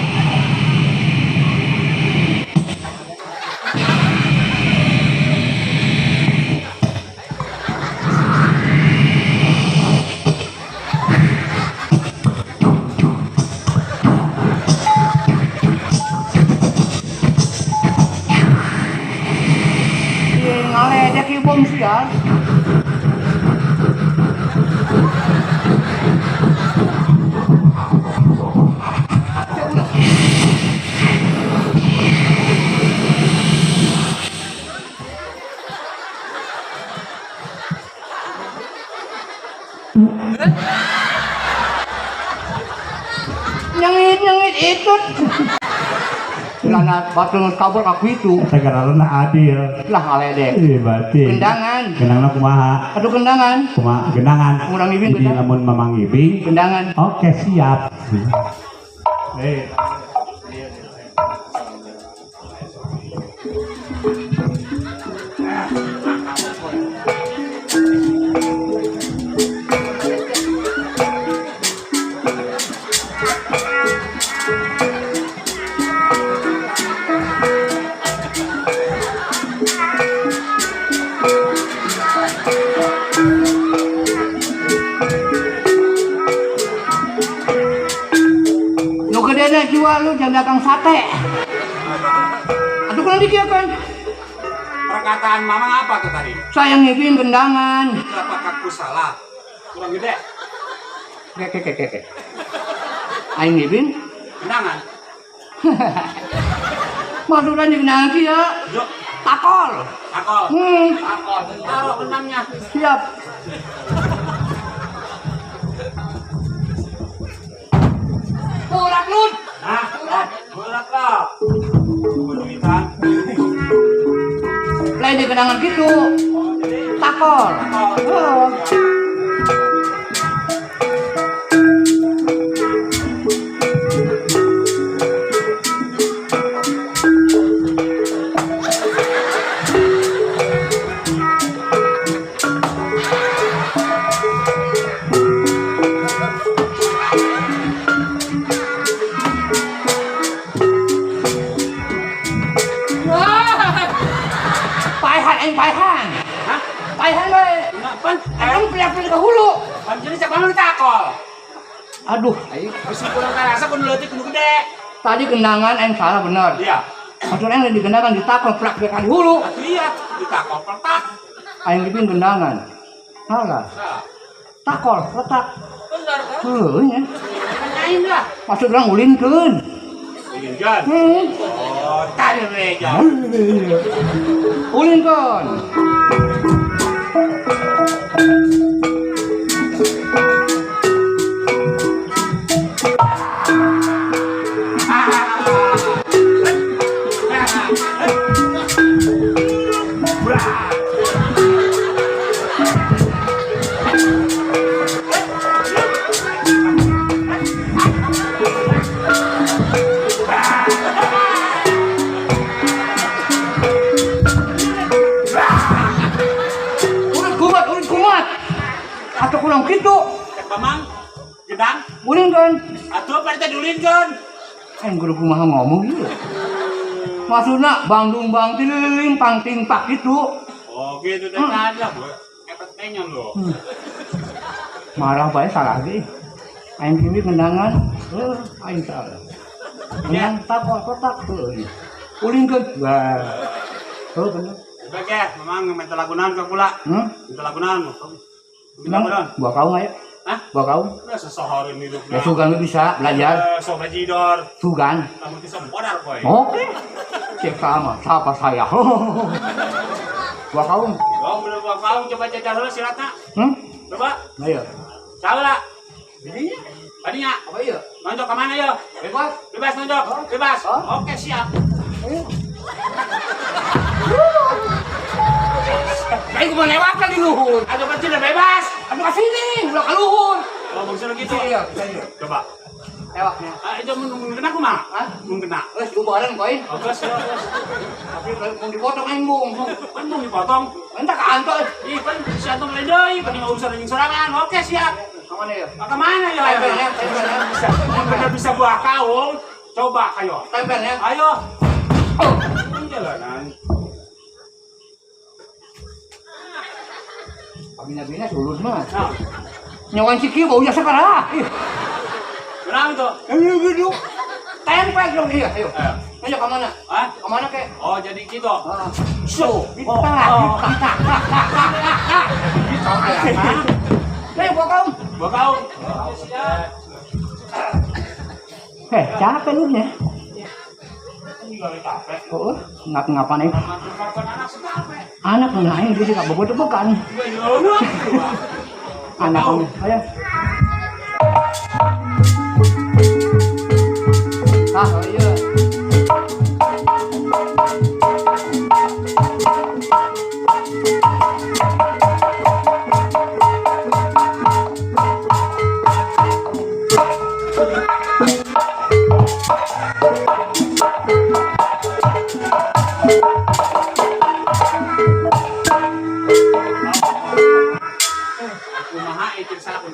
Ngaledek ibu sial. Nyengit itu. Karena batu kabur aku itu. Tegarana adil. Lah ngaledek. Batin. Kendangan. Kenangna kumaha? Aduh kendangan. Kumaha genangan. Ngurang ibing Jadi kendangan. lamun mamang ibing. Kendangan. Oke, siap. Lu kedena jual lu jangan dagang sate. Aduh kalau dikiakan. Perkataan mamang apa tuh tadi? Saya ngibin kendangan. Apakah aku salah? Kurang gede. Kek. Aing ngibin Genangan. maksudnya di kendangan kia. Yuk, Takol. akol. Hmm, Akol. Taruh benangnya. siap. Pulang nun. Nah, berat lah. Duitan. Lain di kendangan gitu. Takol. Oh. Paihan. Hah? Paihan we. Kenapa? Emang pilih-pilih ke hulu. Jadi siapa lu takol? Aduh, Ayo, masih kurang kerasa kun leutik kudu gede. tadi kendangan aing salah bener. Iya. Maksudnya aing di kendangan ditakol plak-plak di hulu. Atuh iya, ditakol pertak. Aing dipin kendangan. Salah. Nah, Takol, letak. bener kan? Heuh nya. Tanyain lah. Maksud urang ulinkeun. Ulingan. Oh, tadi meja. Ulinkeun. Ulit kumat. Atau kurang gitu. Pamang, gedang. Ulinkeun. Atuh apa teh diulinkeun? Aing kudu kumaha ngomong ieu. Maksudna Bandung bang tililing pang tingpak gitu. Oh, gitu teh ada, Bu. Epet penyon lo. Marah bae salah ge. Aing kimi kendangan. Aing salah. Yang takol kotak tuh. Ulinkeun. Wah. Oh bener. Udah ke, memang minta lagunan ke pula. Minta lagunan. Minta lagunan. Gua kau nggak ya? Hah? Gua kau. Udah sesohorin hidupnya. Ya sugan lu bisa belajar. Sobat Jidor. Sugan. Namun bisa modal boy. Oke. Cek sama siapa saya. Gua kau. Kau bener kau coba jajar heula silatna. Coba. Ayo. Salah. Jadinya? Tadinya. Apa iya? Nonjok ke mana ya? Bebas. Bebas nonjok. Bebas. Oh. Oke, siap. Ayo. Kayak gua lewatkan di luhur. Aduh kecil udah bebas. Aduh ke sini, udah ke luhur. Oh, maksudnya gitu. Iya. Coba. Ewaknya. Itu mun kena kumaha? Hah? Mun kena. Terus gue bareng koin. Oke, siap. Tapi mau dipotong aing bung. Kan mau dipotong. Entah ke antor. Ih, kan si Antum ledoi, kan nggak usah anjing sorangan. Oke, siap. Kemana ya? Ke mana ya? Tempelnya. Bener bisa buah kaung. Coba kayo. Tempelnya. Ayo. Oh, jalanan. Bina-bina sulut mah. Nah, Nyawan si kieu baunya sekarang. kenapa tuh? Ayo gitu. Tempel dong iya, ayo. Ayo ke mana? Hah? Ke mana kek? Oh, jadi gitu. So, Oh, oh. Ayo bawa kaum. Buah kaung. Siap. Capek lu nya. Juga capek. Oh, ngapa nih? Makan anak secape. Anak naik dia tidak bobo bukan. Anak kamu. Ayo. Oh iya. Kumaha itu sabun.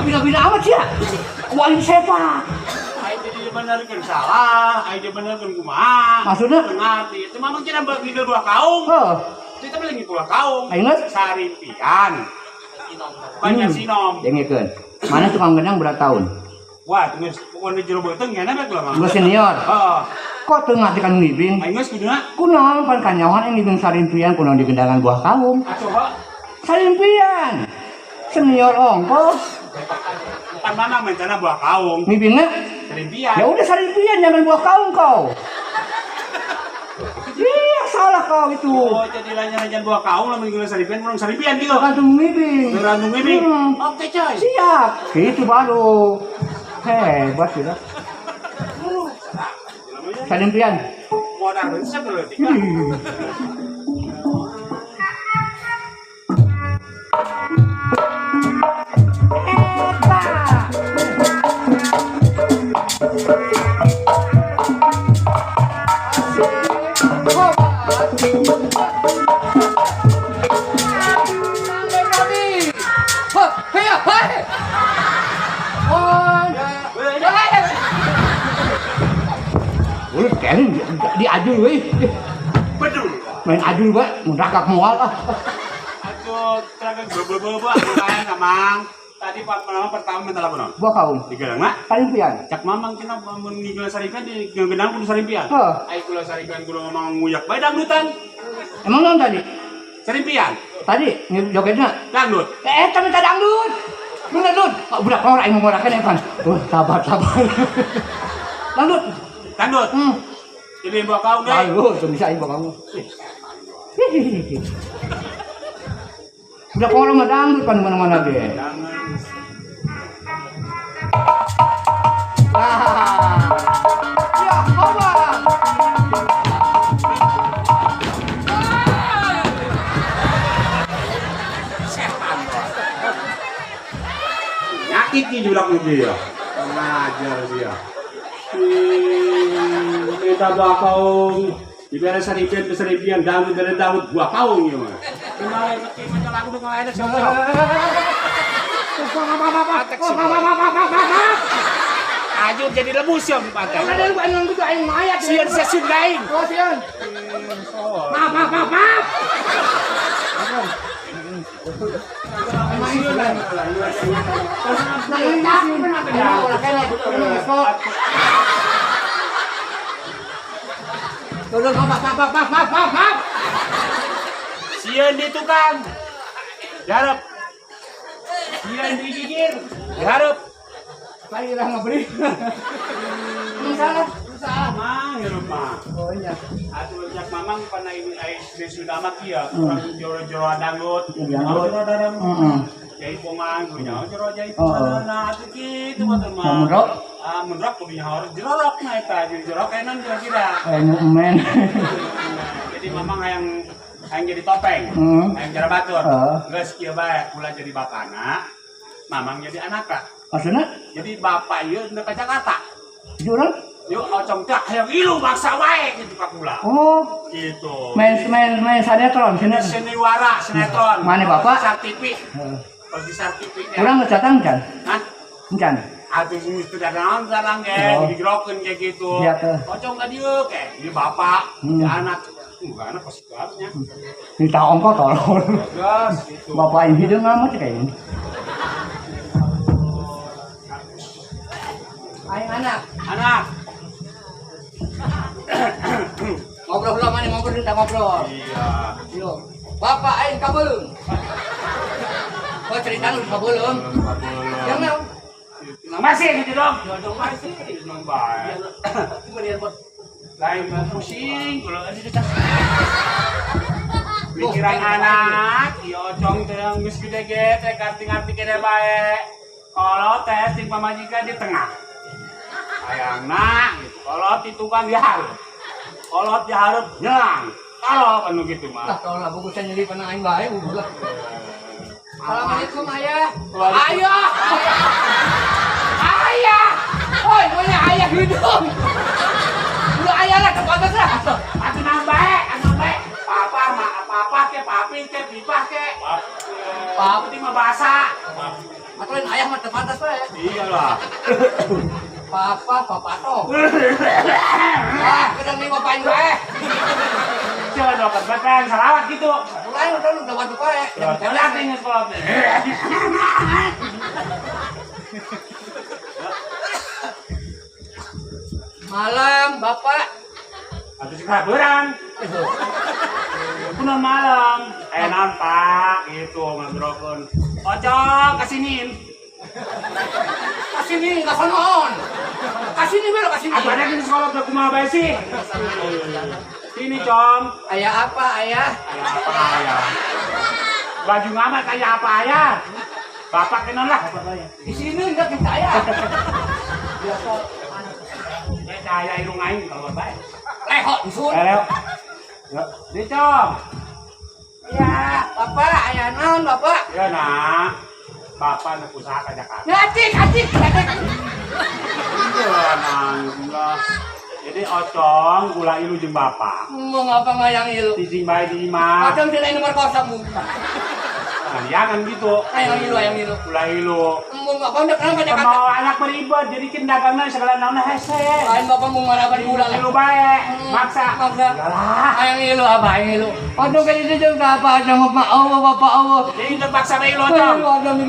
Bina-bina amat sih ya. Wali sepak. Ayo jadi benerkeun salah, ayo benerkeun kumaha. Maksudnya? Ngerti. Itu mamang kira bagi buah kaung. Oh, Kita beli buah kaung. ayo nges. Sarimpian. Banyak sinom. Dengekeun. Mana tukang genang berapa tahun? Wah, tunggu pokoknya jero beuteng ngana bae lah. Gue senior. Heeh. Kok tengah tekan ngibing? Ayo geus kuduna. Kunaon pan kanyawan yang ngibing sarimpian kunaon di gendangan buah kaum. Coba Sarimpian. Senior ongkos. kan mana mencana buah kaung. Ngibingnya Sarimpian. ya udah sarimpian jangan buah kaum kau. Iya salah kau itu. Oh, jadi lanjut buah kaung lamun geus sarimpian kurang sarimpian gitu. Gantung ngibing. Tergantung ini. Oke, coy. Siap. Itu baru hebat sudah. Sarimpian. Modal resep lho. Boleh keren diadul weh. Betul. Main adul weh, ngakak mual ah. Aduh, terang bebo-bebo aku kayak Mamang. Tadi pertama minta laporan. Buah kaum. Di gelang nak. Sarimpian. Cak Mamang kena mun ngigel sarimpian di genang kudu sarimpian. Heh. Ai kula sarimpian kudu ngomong nguyak bae dangdutan. Emang non tadi? Sarimpian. Tadi jogetnya. Dangdut. Tapi tak dangdut. Bener dut. Oh, budak orang yang mengorakan Evan. Oh, sabar. Dangdut. Dangdut. Jadi buah kaung deh. Aduh, itu bisa ibu kamu. Budak orang nggak dangdut kan mana-mana deh. Jangan. Ya, apa? Setan. Nyakit nih jurak dia. Ngajar dia. Minta buah kaung. Diberi sarimpian dangdut buah kaung ya mah. Kemarin macam lagu dengan ada siapa? Ajur jadi lebus ya dipakai. Ada lu yang gitu aing mayat. Sian session lain. Oh, sian. Maaf. Maaf. Sian di tukang. Garap. Sian digigir. Garap. Lagi lah ngeberi. Salah. Mamang ya mah. Oh iya. Atuh jak mamang pana ini ai sudah mah kieu urang joro-joro dangdut. Dangdut. Joro dadang. Heeh. Jai pomang nya joro jai pomang atuh kitu mah teh mah. Munrok? Munrok kudu nyaho jorok na eta jadi jorok enan kira-kira. Men. Jadi mamang hayang jadi topeng. Hayang jara batur. Geus kieu bae kula jadi bapana. Mamang jadi anakna. Maksudnya? Jadi bapak ieu teu ka Jakarta. Jurang? Yuk, ocong tak hayang ilu maksa wae gitu ka kula. Oh. Gitu. Main sinetron, Seniwara, sinetron. Mana bapak? Sartipi. Bagi sartipi. Kurang ngecatang kan? Hah? Encan. Atuh geus teu dagang sarang ge, digrokeun kayak gitu. Iya teh. Ocong ka dieu ke, di bapak, di anak. Bukan anak pasti kuatnya. Kita ongkos tolol. Gas gitu. Bapak ini hidup ngamat kayaknya. Ayo anak. Anak. Ngobrol dulu mana ngobrol kita ngobrol. Iya. Yuk. Bapak aing kabeulung. Kau cerita lu kabeulung. Yang naon? Masih gitu dong. Dong masih. Nang bae. Lain pusing kalau ada di tas. Pikiran anak, yo ocong teh yang geus gede ge teh karting-karting kene bae. Kalau teh ting pamajikan di tengah. Hayangna gitu. Kalau di tukang dihareup. Kalau dihareup nyelang. Kalau kan gitu mah. Lah kalau lah buku saya nyeli pernah aing bae buku. Assalamualaikum ayah. Ayah. Ayah. Oi, punya ayah hidup. Lu ayah lah kepatas lah. Atuh nambah, Papa mah apa-apa ke papi ke pipah ke. Papa ti mah bahasa. Atuin ayah mah terbatas bae. Iyalah. Papa, papato. Wah, kedang nih bapain bae. Coba dokter bepen sarawat gitu. Mulai udah waktu bae. Jangan tinggal sekolah. Malam, Bapak. Atuh sing beurang. Kunaon malam? Enak Pak, gitu ngobrolkeun. Ocok kasinin. Kasini enggak sonon. Kasini belo kasini. Apa ada di sekolah teh kumaha bae sih? Sini, Com. Ayah apa, ayah? Ayah apa ayah? Baju ngamat kayak apa ayah? Bapak kenal lah. Di sini enggak kita ayah. Biasa Saya irung aing kalau bae. leho disun. Leo. Ya, di Com. Ya, Bapak, ayah naon, Bapak? Ya nak. Bapak nak usaha ke Jakarta. Ngacik. Iya nang. Jadi ocong gula ilu jeung bapak. Mau ngapa ngayang ilu? Sising bae di imah. Macam tidak nomor kosong mu. Jangan gitu. Ayang ilu. Gula ilu. Mau ngapa ndak kenapa Jakarta? Mau anak beribad jadi kin dagangna segala naonna hese. Lain Bapak mau marah di ulah. Ilu bae. Maksa. Yalah. Ayang ilu apa ayang ilu? Aduh kayak itu juga apa ada Bapak Allah, Bapak Allah. Jadi terpaksa bae ilu ocong.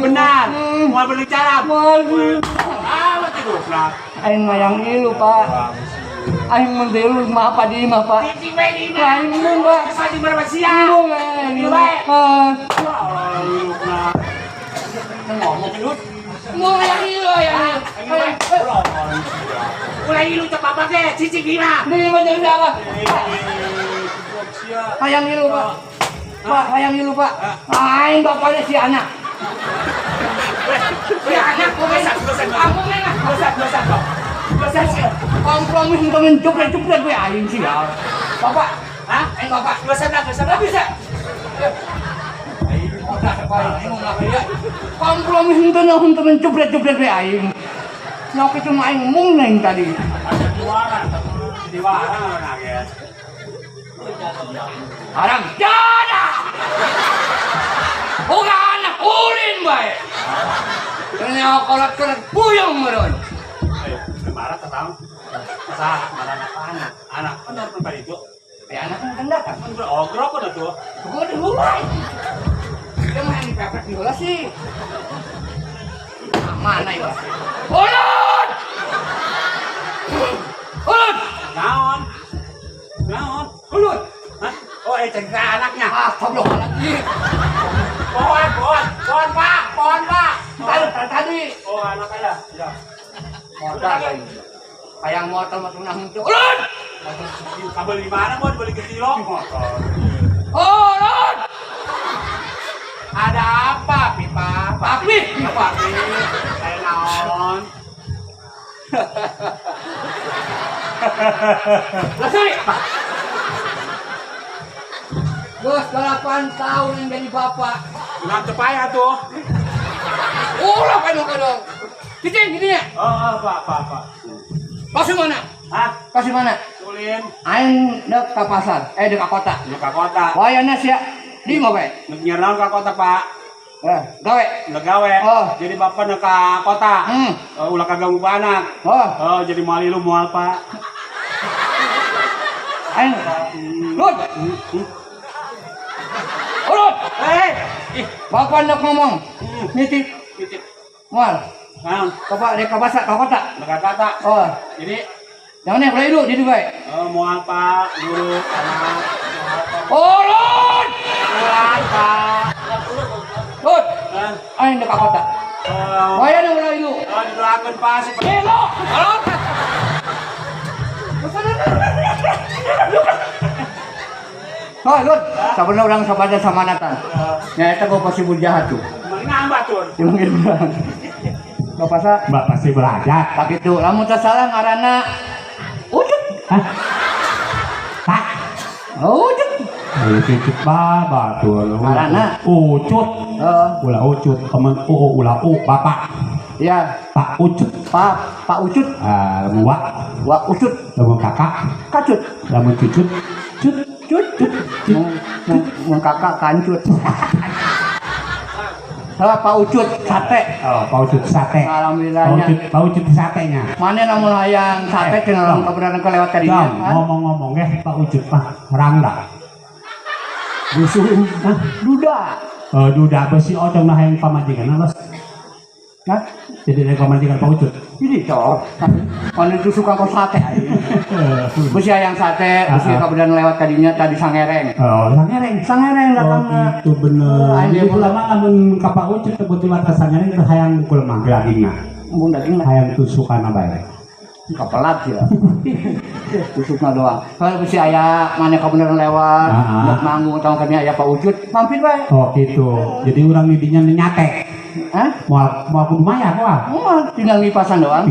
Benar. Mau berbicara. Amat itu. Nah. Ayang ngayang ilu, Pak. Ayang mendilu mah apa di mah, Pak? Cicing bae di imah. Ayang mun, Pak. Sa di berapa siang? Ilu bae. Ilu nah. Ngomong ilut. Mau ayang ilu, ayang. Mulai ilu cek bapak ke, cicing di imah. Di mana jadi apa? Ayang ilu, Pak. Pak, ayang ilu, Pak. Aing bapaknya si anak. Ya anak, aku mana? Dosa. Kompromi untuk mencuplet gue aing sih ya. Bapak, Hah? aing bapak. Dosa Nggak bisa. Kompromi untuk mencuplet gue aing. Nyok itu aing mung neng tadi. Di warang orang ya. Haram jana. Bukan ulin bae. Ternyata kolak-kolak buyung meron. Marah ketang. Marah anak. Anak benar tempat itu. Anak kan kendak kan. Ogrok udah tuh. Gua udah mulai. Dia main di pepet bola sih. Mana ya? Ulut! Naon? Ulut. Hah? Oh, cerita anaknya. Ah, goblok lagi. Pohon, Pak. Tadi. Oh, anak aja. Ya. Modal lagi. Kayak motor masuk nang itu. Ulun. Kabel di mana mau dibeli ke Cilok motor. Oh, Ulun. Ada apa, Pipa? Papi. Apa, Pi? Saya naon? Selesai. Gus, 8 tahun yang jadi bapak. Nggak cepaya tuh. Ulah kadang-kadang. Cicing gini ya. Apa. Pasir mana? Hah? Pasir mana? Tulin. Aing dek ke pasar, dek ke kota. Ke kota. Wayana sia di mau bae. Nyerang ke kota, Pak. Gawe. Legawe. Oh. Jadi bapak ke kota. Ulah kagak mau anak. Oh, Jadi mali lu mual, Pak. aing. Lut. Lut. Bapak nak ngomong. Nitip. Titip. Mual. Naon? Bapak dek ke pasar, ke kota. Ke kota. Oh, Jadi jangan nih, boleh dulu di bae. mual, Pak. Dulu anak. Oh, Lut. Mual, Pak. Lut. Hah? Aing dek ke kota. Wayana ulah dulu. Didoakeun, Pak. Si Elo. Halo. Oh, Lut, sebenarnya orang sahaja sama Nathan. Ya, itu gue pasti jahat tuh. Ngambah tuh. Cuma gitu. Bapak sa, Mbak pasti belajar. tak itu. Lamun tak salah ngarana Ucut. Hah? Pak. Ucut. Ucut baba tuh. Karena? Ucut. Ulah ucut. Temen ulah bapak. Ya, Pak Ucut. Pak Ucut. Wak Ucut. lamun kakak. Kacut. Lamun cucut. Cut. Mau kakak kancut. Pak Ucut sate. Pak Ucut sate. Alhamdulillahnya. Pak Ucut satenya. Mana namun hayang sate cenah orang kebenaran kelewat tadinya. Ngomong-ngomong Pak Ucut mah rangda. Dusun. Duda. Duda besi ocong nah yang pamajikan alas. Hah? Jadi dari pamajikan Pak Ucut. Ini cor. Mana itu suka kau sate. Besi hayang sate, besi kebenaran lewat tadinya tadi sangereng. Sangereng datangnya. Itu bener. Jadi lama lamun ka Pak Ucut kebetulan sangereng itu hayang kul mah dagingna. Mun daging Hayang tusukan bae. kapelat ya. Tusukna doang. Kalau besi aya mana kebenaran lewat, mau manggung tahun kami aya Pak Ucut, mampir bae. Oh gitu. Jadi orang didinya nyate. Hah? Mau aku maya kok. Tinggal ngipasan doang.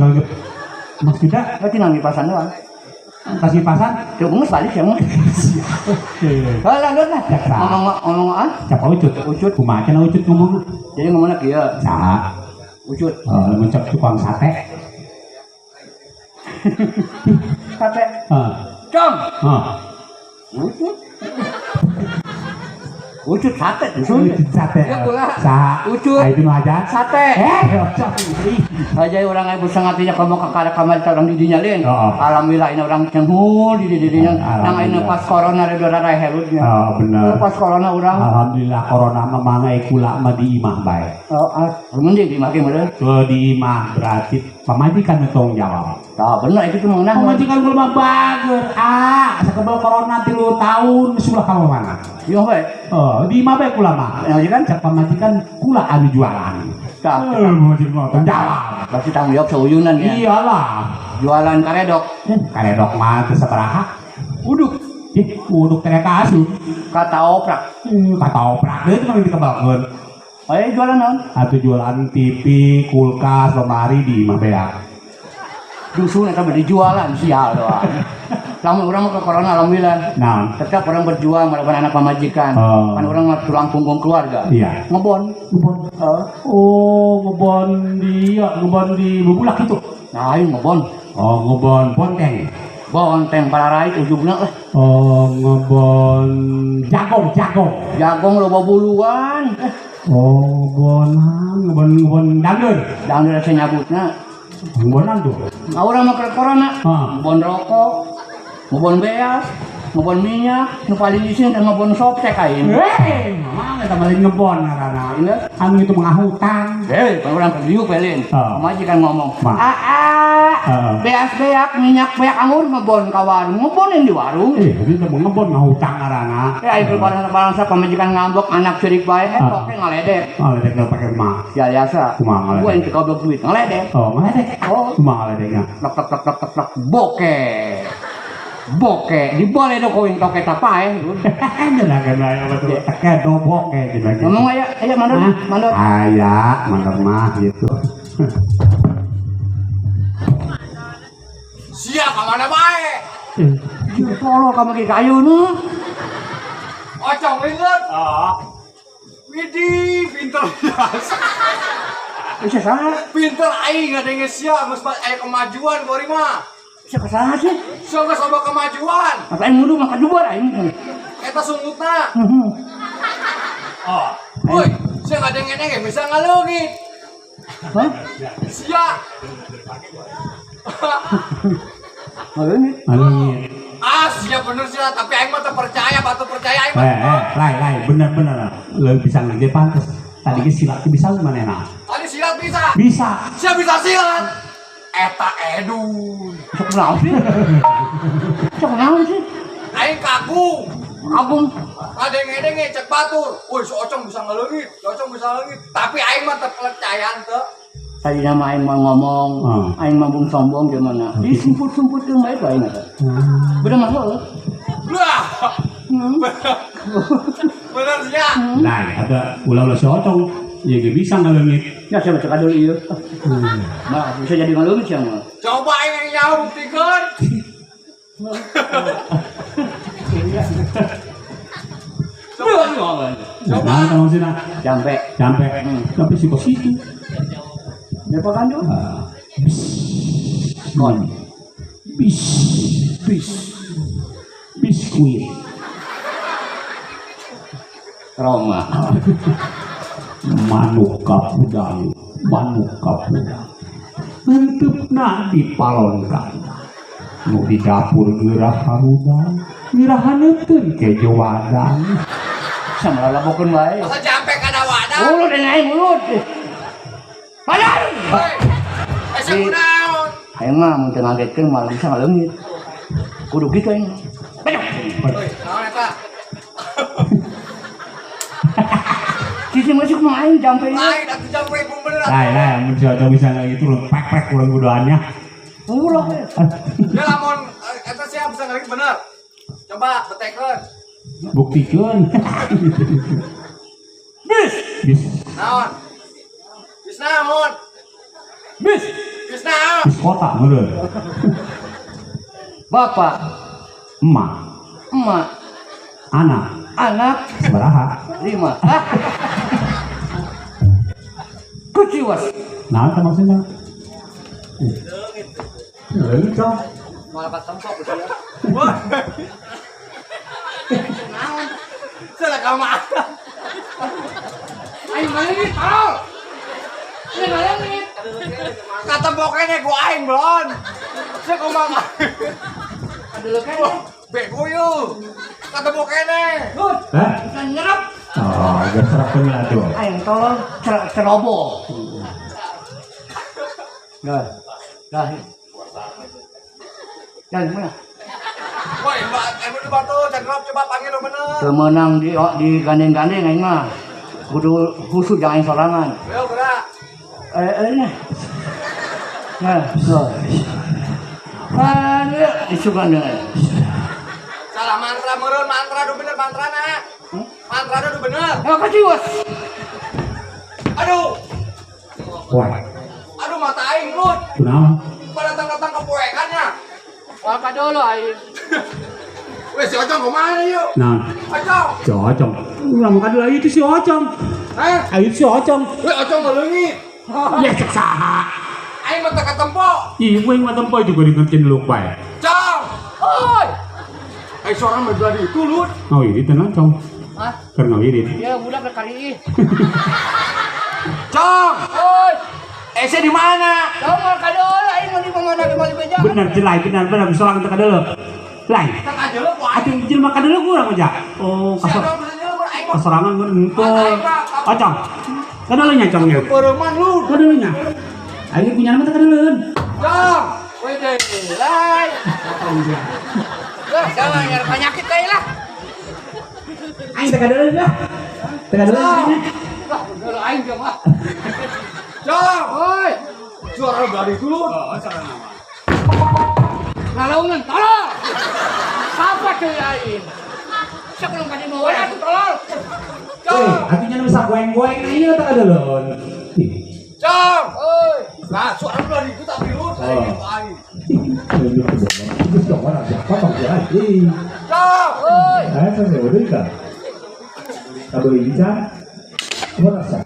Maksudnya Tinggal ngipasan doang. kasih pasan. Coba nges balik ya mah. Kalau lanjut lah. Ngomong Siapa Ucut? Ucut. Kumaha cenah Ucut ngomong. Jadi ngomongnya kieu. Saha? Ucut. Mencap tukang sate. Sate. Com. Ucut. Ucut sate dusun. Sate. Ya pula. Saha? Ucut. Itu nu aja. Sate. Aja orang ibu sangatinya kamu kakak kamar orang didinya lain. Alhamdulillah ini orang cenghul di didinya. Nang ini pas corona rada rada helutnya. Benar. Pas corona orang. Alhamdulillah corona mah mangga kula mah di imah bae. Mending di maki meureun. Di imah berarti pamajikan tanggung jawab. Tah bener itu cuma menang. Pamajikan kula mah bager. Sakebal corona 3 tahun sudah ka mana? Yo bae. Di imah bae kula mah. Pamajikan Cak pamajikan kula anu jualan. Tah. Pamajikan tanggung jawab. Berarti tanggung jawab seuyunan ya. Iyalah. Jualan karedok. Karedok mah teu sabaraha. Uduk. Uduk teh kasut. Kata oprak. Kata oprak deui mah dikebalkeun. Jualan naon? Atuh jualan TV, kulkas, lemari di imah bae. Dusun eta beli jualan sial doang. Lamun urang ke corona alhamdulillah. Nah, Tetap orang berjuang melawan anak pamajikan. Kan orang mah tulang punggung keluarga. iya. Ngebon. Ngebon di Bubulak itu. Nah, ayo ngebon. Ngebon Ponteng. Bonteng pararai ujungna lah. Ngebon Jagong. Jagong loba buluan. Ngebon Dangdut. Dangdut rasa nyabutna. Ngebonan tuh. Urang mah ke corona. Ngebon rokok. Ngebon beas. Ngebon minyak. Nu paling isin kan ngebon softtek aing. Mamang eta balik ngebon karena Ingat? anu itu mengahutang. Kan urang ke diuk pelin. Pamajikan ngomong. beak minyak beak anggur ngebon kawan ngebonin di warung. Ini mau ngebon ngahutang arana. Ayo barang sa pamajikan ngambek anak cerik bae toke ngaledek. Ngaledek nggak pakai emak. Ya biasa. Kumaha ngaledek? Gua yang kegoblok duit ngaledek. Oh ngaledek. Oh. Kumaha ngaledeknya? Tek boke diboleh do koin toke tapae. Jangan gaya betul. Teke do boke gitu. Ngomong aya mandor. Aya mandor mah gitu. Siap kemana bae? Polo ka magi kayu nu. Ocong inget? Widih, pinter biasa. Bisa salah. Pinter aing ngadenge sia, geus aya kemajuan bari mah. Bisa salah sih. Geus ada kemajuan. Apa aing mudu maka dubar aing. Eta sungutna. Woi, sia ngadenge bisa ngaleungit. Hah? Sia. Ngaleungit. Alungit. Sia bener sia, tapi aing mah teu percaya, batu percaya aing mah. Lai, bener. Lebih bisa ngege pantes. Tadi ke silat bisa gimana nah? Tadi silat bisa. Bisa. Sia bisa silat. Eta edun. Sok naon sih? Sok naon sih? Aing kagum. Abung. Ngadenge cek batur. Woi, si Ocong bisa ngaleungit, tapi aing mah teu percaya teu. Tadi nama aing mau ngomong, aing mah bung sombong gimana? Disumput-sumput jeung bae aing eta. Bener mah heuh. Lah. Bener sia. Nah, ada ulah si Ocong. Ya gak bisa ngaleungit. Ya saya baca kadul ieu. Nah, bisa jadi ngaleungit sia mah. Coba aing nyaho buktikeun. Coba kamu sih nak. Jampe. Tapi si kos itu. Berapa kan tuh? Biskuit. Roma. Manuk kapudang. Hentupna dipalonkan. Nu di dapur geurah harudang. Ngirahaneutkeun kejo wadang. Sama labokeun bae. Masa jampe kana wadah. Mulut dan aing mulut. Padahal. Hei. Asa kunaon? Aing mah mun teu ngagetkeun malah bisa ngaleungit. Kudu kitu aing. Banyak. Hei, naon eta? Sisi masuk mah aing jampe ieu. Lain atuh jampe pun bener. Lah, mun si Ocong bisa kayak gitu lu pek kurang gudoannya. Ulah. Ya lamun eta sia bisa ngaleungit bener. Coba betekeun. Buktikeun. Bis. Naon? Bis naon? Bis. Bis naon? Bis kota meureun. Bapak, Emak, emak, anak, sabaraha? 5. Kuciwas. Nah, apa maksudnya? Leungit dong. Malah katempok sia. Wah. Naon? Salah ka mah. Aing ngaleungit, tolong. Aing ngaleungit. Katempok kene gua aing belon. Sia kumaha? Aduh kene. Bego yo. Katempok kene. Hah? Bisa nyerap. Oh, agak serapun lah tuh. Aing tolong ceroboh. Dah. Jangan mana? Woi, Mbak, anu di batu, jangan coba panggil lo bener. Kemenang di gandeng-gandeng aing mah. Kudu khusus jangan sorangan. Yo, gerak. Nah. Nah, so. Ada isukan dengan. Salah mantra meureun, mantra do bener mantrana. Mantra do bener. Kaciwas. Aduh. Wah, Aduh mata aing lut. kenapa? Pada datang kepoekannya. Wah kadolo aing. Wes si Ocong kemana yuk? Nah, Ocong. si Ocong. Ulah makan dulu itu si Ocong. Ayo si Ocong. Weh Ocong ngaleungit. Ya cek saha. Aing mah teu katempo. Ih, gue mah tempo juga ngertiin lu bae. Cong. Oi. Ai sorang mah jadi itu lut. Ngawirit tenang, Cong. Hah? Keur ngawirit. Ya budak kali. Cong. Oi. Ese di mana? Tahu mal kadolo aing mau di mana ke mali beja. Bener jelai, bener solang teu kadeuleuk. Lai. Tang aja lo ku aing. Atuh jelema kadeuleuk urang aja. Oh, Sia kasar. dong bisa nyeueur aing mah. Kasorangan mun henteu. Ocong. Kadeuleuk nya Cong nya. Peureuman lut. Kadeuleuk nya. Aing punya nama teu kadeuleun. Cong. Wede, lai. Lah, jangan nyari penyakit kayak lah. Aing teka dulu lah. Teka dulu. Lah, udah aing jam ah. Jom, oi. Suara dari dulu. Oh, salah nama. Nalaungan, tolong. Siapa cuy aing? Siapa yang kasih mau ya, tolong. Jom. Artinya bisa goeng-goeng aja teka dulu. Jom, oi. Nah, suara dari itu tak biru, saya yang aing. Itu siapa siapa bang ya? Jom, oi. Saya sampai udah kan. Kalau bisa, apa rasa?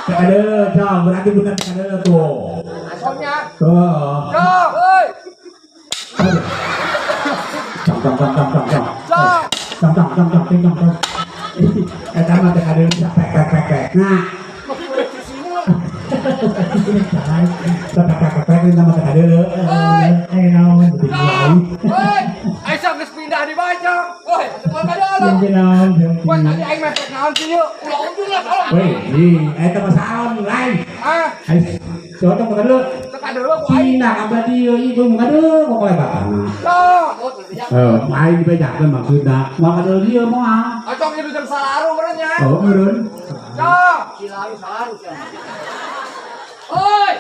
Ada, jam berarti benar ada tuh. Asomnya. Tuh. Jom, oi. Jam. Jom. Kita mah ada bisa pek. Nah. Pek nama ada. Naon betul. Oi, aing geus pindah di Bacok. Woi, semua kada lo. Woi, tadi aing mepet naon sih yuk? Ulah ujung lah tolong. Weh, eta masalah lain. Ah, Coba kata dulu. tekan dulu aku aing. Pindah abah dia ibu muka dulu kok oleh bapak. Aing dibejakeun maksudna. Maka dulu dia mau ah. Acok itu jam salaru merenya. Oh, meureun. Cok, silawi salaru sih. Oi.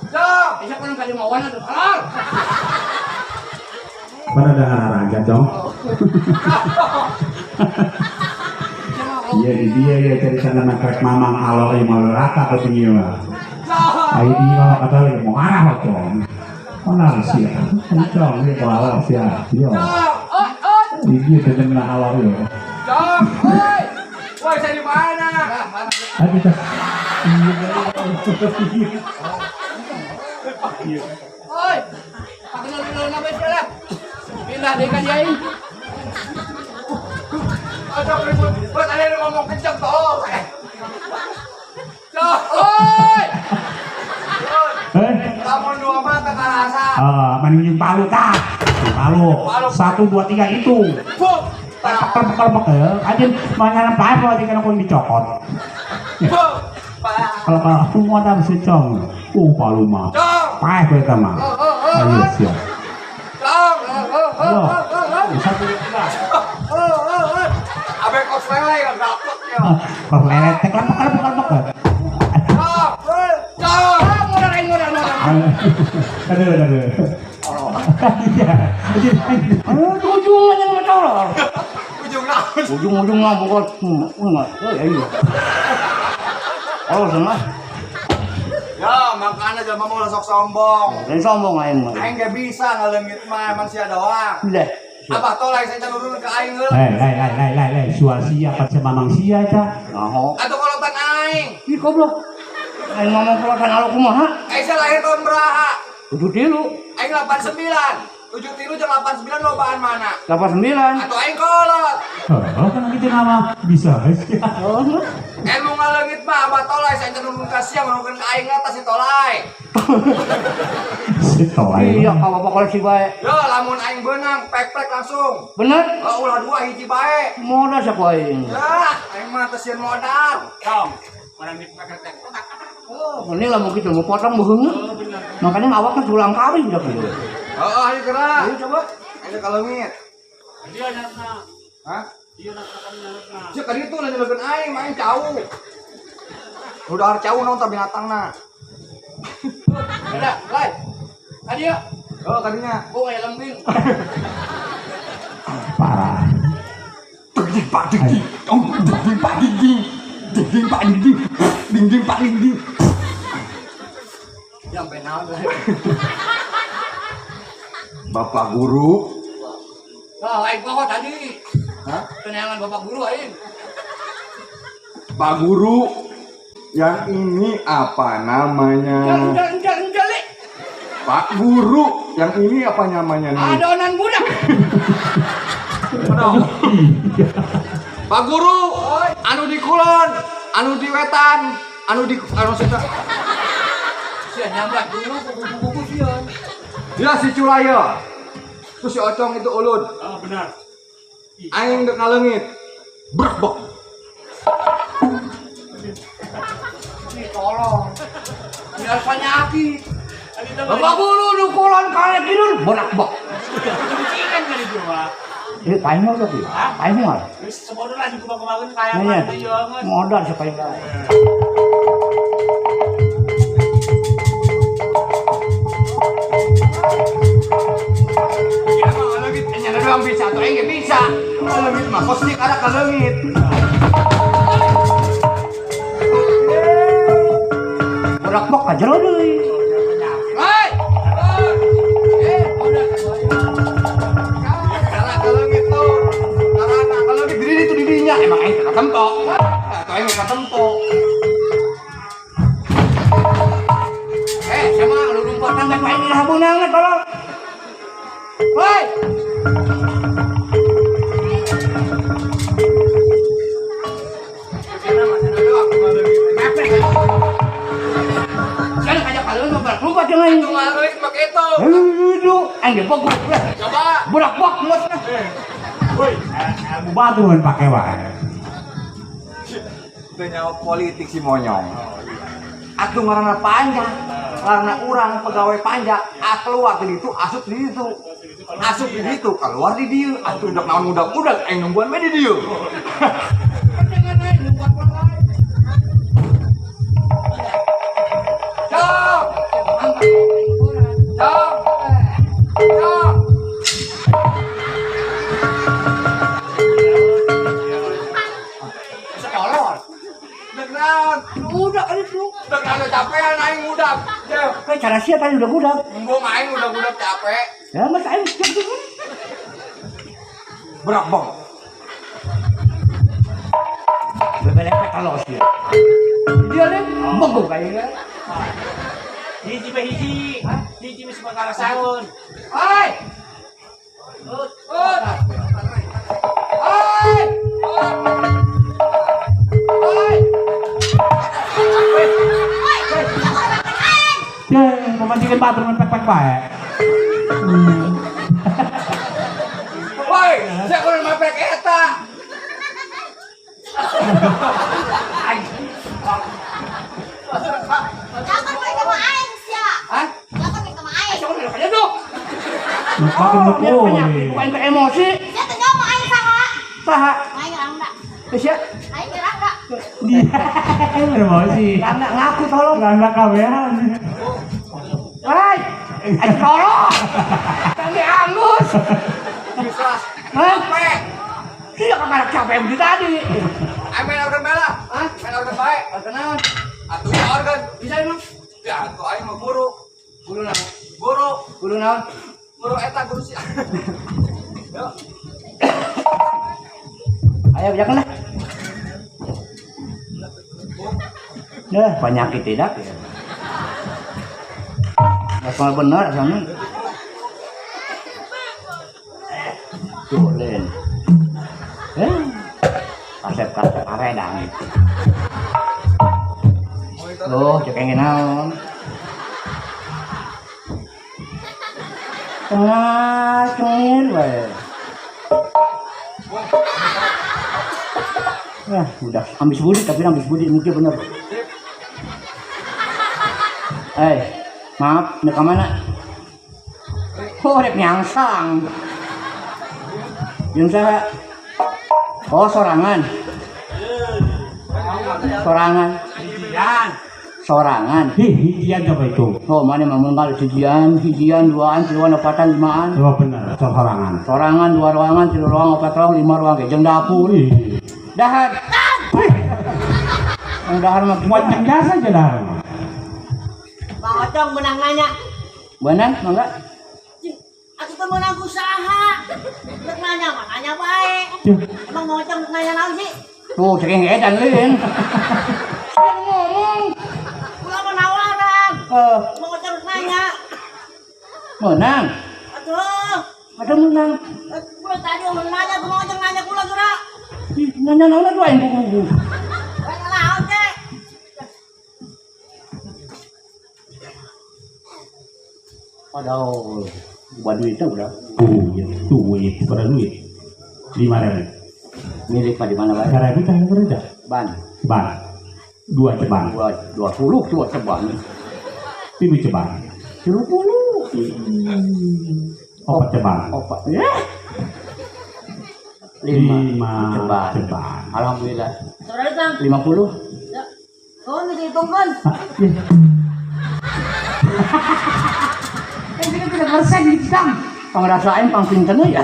Cok, isa kan kali mawan atuh salar. Mana ada raja dong? Iya dia ya cerita nama krek mamang alo malu rata atau penyiwa. Ayo dia kalau kata lagi mau arah dong. Mana sih? Kencang dia kalau sih ya. Dia. Ini dia dengan awal ya. Cok, oi. Woi, saya di mana? Ayo kita. Oi. Pakenal nama salah. Pindah deh kan aing. Acok ribut. Buat ada yang ngomong kencang tolong. Cok, oi. Lamun dua mata karasa. Mending palu tak. Palu. 1 2 3 itu. Buk. Kalau aja mangan apa aja kan aku dicokot. Buk. Kalau aku mau ada secong. Palu mah. Cok. Paeh kita mah. Ayo siap. Cok. Halo. Satu tiga. Abe kos lele kan dapet ya. Kok lelet tek lepek. Cok. Cok. Modal. Aduh. Iya. Ujung aja nggak tahu lah. Ujung naon? Ujung lah bukan enggak. Oh ya iya. Oh senang. Ya, makanya jangan mau sok sombong. Dan sombong aing mah. Aing gak bisa ngalengit mah manusia doang. Udah. Abah tolak saya turun ke aing heula. Lai, suar sia apa mamang sia eta. Nah, Atuh kolotan aing. ih goblok. Aing ngomong pelotan alo kumaha? Aing lahir tahun beraha? 73. Aing 89. 73 jeung 89 lobaan mana? 89. Atuh aing kolot. Oh, kan gitu nama bisa. Oh, Emu ngalengit mah abah tolak saya turun ke siang nukeun ka aing atas si tolai. iya kalau apa koleksi bae. Yo, lamun aing beunang pek-pek langsung. Bener? Ulah 2 hiji bae. Modal siapa aing? Ya, aing mah teu sieun modal. Tom, orang dipek-pek. Oh, ini lah mungkin mau potong beheung. Makanya awak kan tulang kari udah gitu. Oh, ayo gerak. Ayo coba. Ayo kalengit. Dia nyarna. Hah? Dia nyarna. Cek ka ditu nanti legeun aing main cau. Udah har cau naon tah binatangna. Ada, lai. Adia. Oh, kadinya. Oh, aya lembing. Parah. Sampai naon lah. Bapak guru. Oh, aing kok tadi. Hah? Kenangan Bapak Guru aing. Pak guru. Yang ini apa namanya? Enggak, Le. Pak guru. Yang ini apa namanya nih? Adonan budak. Pak Guru, anu di kulon, anu di wetan, anu sita. Sia nyambat dulu buku-buku sieun. Ya si Culaya. Terus si Ocong itu ulun. Oh, benar. Aing dek ngalengit. Brak. Nih tolong. Biar penyakit. Bapak guru dukulan kalian kidul bonak bok. Ikan kali dua. Ini paling mau tapi, paling mau. Semua lah di kemarin kayak Ini apa jangan. modal supaya enggak. Ya mah leungit nya doang bisa tuh enggak bisa. Leungit mah pasti ada ka leungit. Bonak bok aja lo deui. Hei. Salah ka leungit tuh. Karena ka leungit diri itu didinya emang aing ka tempo. Atuh aing ka tempo. Sama lu lumpatan dan paling di habunang tolong. Woi. Sekarang kajak kalian lupa jangan. Itu mah leungit make itu. Itu anjing pokok. Coba. Budak bok mus. Woi, aku batu kan pakai wae. Itu nyawa politik si monyong. Atuh ngaranna panjang, karena urang pegawai panja, keluar di itu, asup di itu, asup di itu, keluar di dieu, atuh udah naon udak-udak, aing nungguan mah di dieu. Cok, cok, cok. Sekolot. Degnaon, Udah kali itu. degnaon capean aing udak. Cek, Kayak cara sia tadi udah budak. gua main udak-udak capek. Ya mas aing siap dulu. Berak bang. Bebelepet kalau sia. Dia nih bego kayaknya. Hiji be hiji. Hiji mesti bakal saun. Hai. Ut. Hai. Hai. Ya, memandikan batu men pek-pek bae. Woi, saya kudu mapek eta. Jangan main sama aing sia. Hah? Jangan main sama aing. Coba dulu aja tuh. Makan Biar betul. penyakit bukan ke emosi. Dia tuh nyawa aing saha. Saha. Aing ngerang dak. Sia. Aing ngerang dak. Dia emosi. Karena ngaku tolong. Karena kawean. Hai. Ayo tolong. Kami angus. Bisa. Hah? Capek. Dia kagak capek yang tadi. Ayo main organ bela. Hah? Main organ bae. Kenalan. Atuh ya organ. Bisa emang? Ya, atuh aing mah guru. Guru naon? Guru. Guru naon? Guru eta guru si. Yuk. Ayo jangan lah. Nah, penyakit tidak ya. Asal benar sana. Tulen. Kasep aredang. Loh, cek yang naon. Tengah cengir bae. Ya, udah ambis budi tapi ambis budi mungkin bener. Maaf, ini ke mana? Oh, rek nyangsang. Yang saya, oh sorangan. Sorangan. Hijian. Sorangan. Hijian coba itu. Oh, mana memang kalau hijian, duaan, tiluan, opatan, limaan. Coba benar, sorangan. Sorangan, dua ruangan, tilu ruang, opat ruang, lima ruang, kejeng dapur. Dahar. Yang dahar mah Macam biasa aja dah. Bang Ocong menang nanya. Benar, mangga. Aku tuh menang usaha. Nek nanya mah nanya baik. Emang Bang Ocong nanya naon sih? Tuh, cekeng edan lin. Yang ngomong. Ulah menawaran. Bang Ocong nanya. Menang. Aduh. Ada menang. Gue tadi mau nanya, Bang Ocong nanya kula geura. Ih, nanya dua yang kuku. Nanya naon teh? Padahal buat duitnya udah Duit, pada duit. 5.000. milik di mana baik? 3.000 kan berada. Ban. Ceban. 2 ceban. 20 tuh ceban. 5 ceban. Opat ceban. Opat. Ya. 5 ceban. Alhamdulillah. Sorry tang. 50. Ya. Kau bisa hitung kan? Ini tidak persen di Kang. Pangrasain pang pinten ya.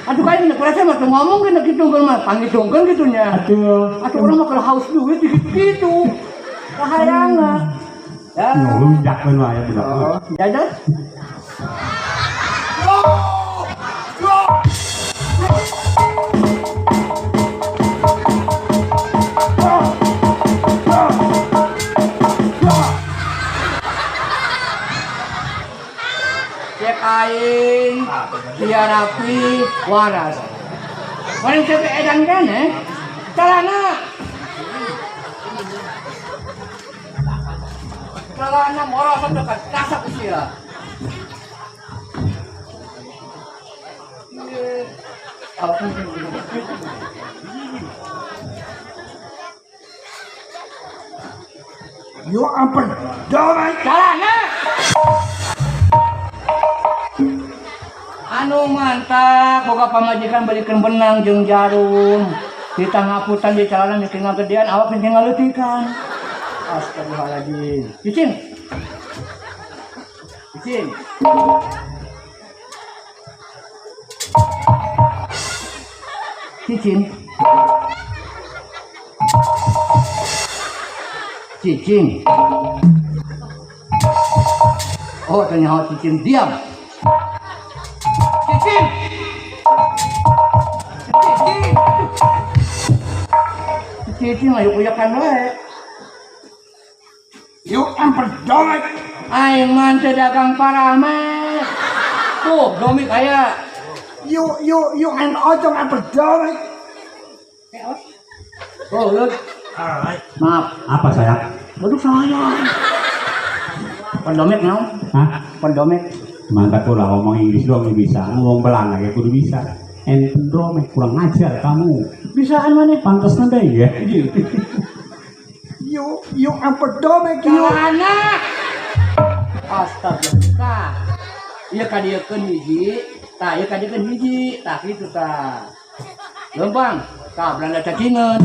Aduh kayak ini kurasa mah ngomong kena gitu kan mah panggitungkan gitunya. Aduh orang mah kalau haus duit gitu. Kahayangna. Ya. Ngelunjak kan lah ya benar. Jajan. Cek aing, dia rapi, waras. Paling sampai edan kan celana. Celana moros dekat kasak usia. Yo ampun, jangan. Celana. Anu mantap, boga pamajikan balikan benang jeung jarum. Kita ngaputan di celana mesti ngagedean, awak mesti ngaleutikan. Astagfirullahaladzim. Cicing. Cicing. Cicing. Cicing. Oh, ternyata cicing diam. Cicing. Cicing. Cicing ayo kuyakan wae. Yo ampun, jangan. Aing mah teu dagang paramet. Tuh, domik aya. Yo and ojong ampun, jangan. Oh, lihat. Maaf. Apa sayang? Aduh sayang. Pendomik naon? Hah? Pendomik. Mantap pula ngomong Inggris doang nih bisa, ngomong Belanda ya kudu bisa. Pendromek kurang ngajar kamu. Bisaan mana? Pantas nanti ya. Yo ampun, jangan. Celana. Astagfirullah. Ieu kadiekeun hiji, tah ieu kadiekeun hiji, tah kitu tah. Lempang, tah Belanda cacingeun.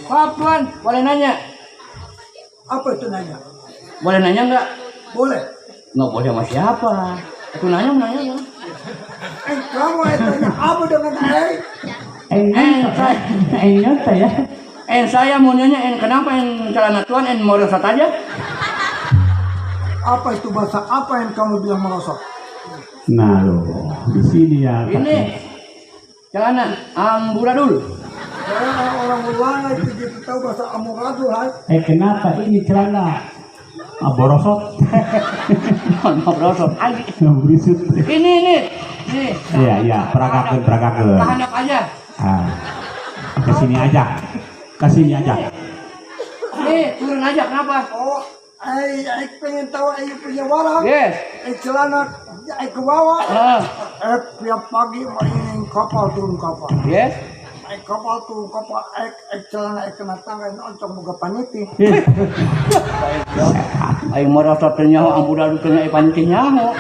Maaf tuan, boleh nanya? Apa itu nanya? Boleh nanya enggak? Boleh. Nggak boleh sama siapa. Aku nanya ya. Kamu tanya apa dengan Nyata ya. Saya mau nanya, kenapa celana tuan merosot aja? apa itu bahasa apa yang kamu bilang merosot? Nah lo di sini ya. Ini celana amburadul. Saya orang Belanda itu jadi tahu bahasa amburadul, hai. Kenapa ini celana borosot? Merosot lagi. Berisut. Ini. Iya, peragakan. Tahanap aja. Kesini aja. Nih, turun aja, kenapa? Oh, pengen tahu punya warang. Yes. Celana ke bawah. Ah. Tiap pagi mainin kapal turun kapal. Yes. Kapal turun kapal. Celana kena tangan oncom boga paniti. Ayo merosot nyaho amburadul kena paniti nyaho.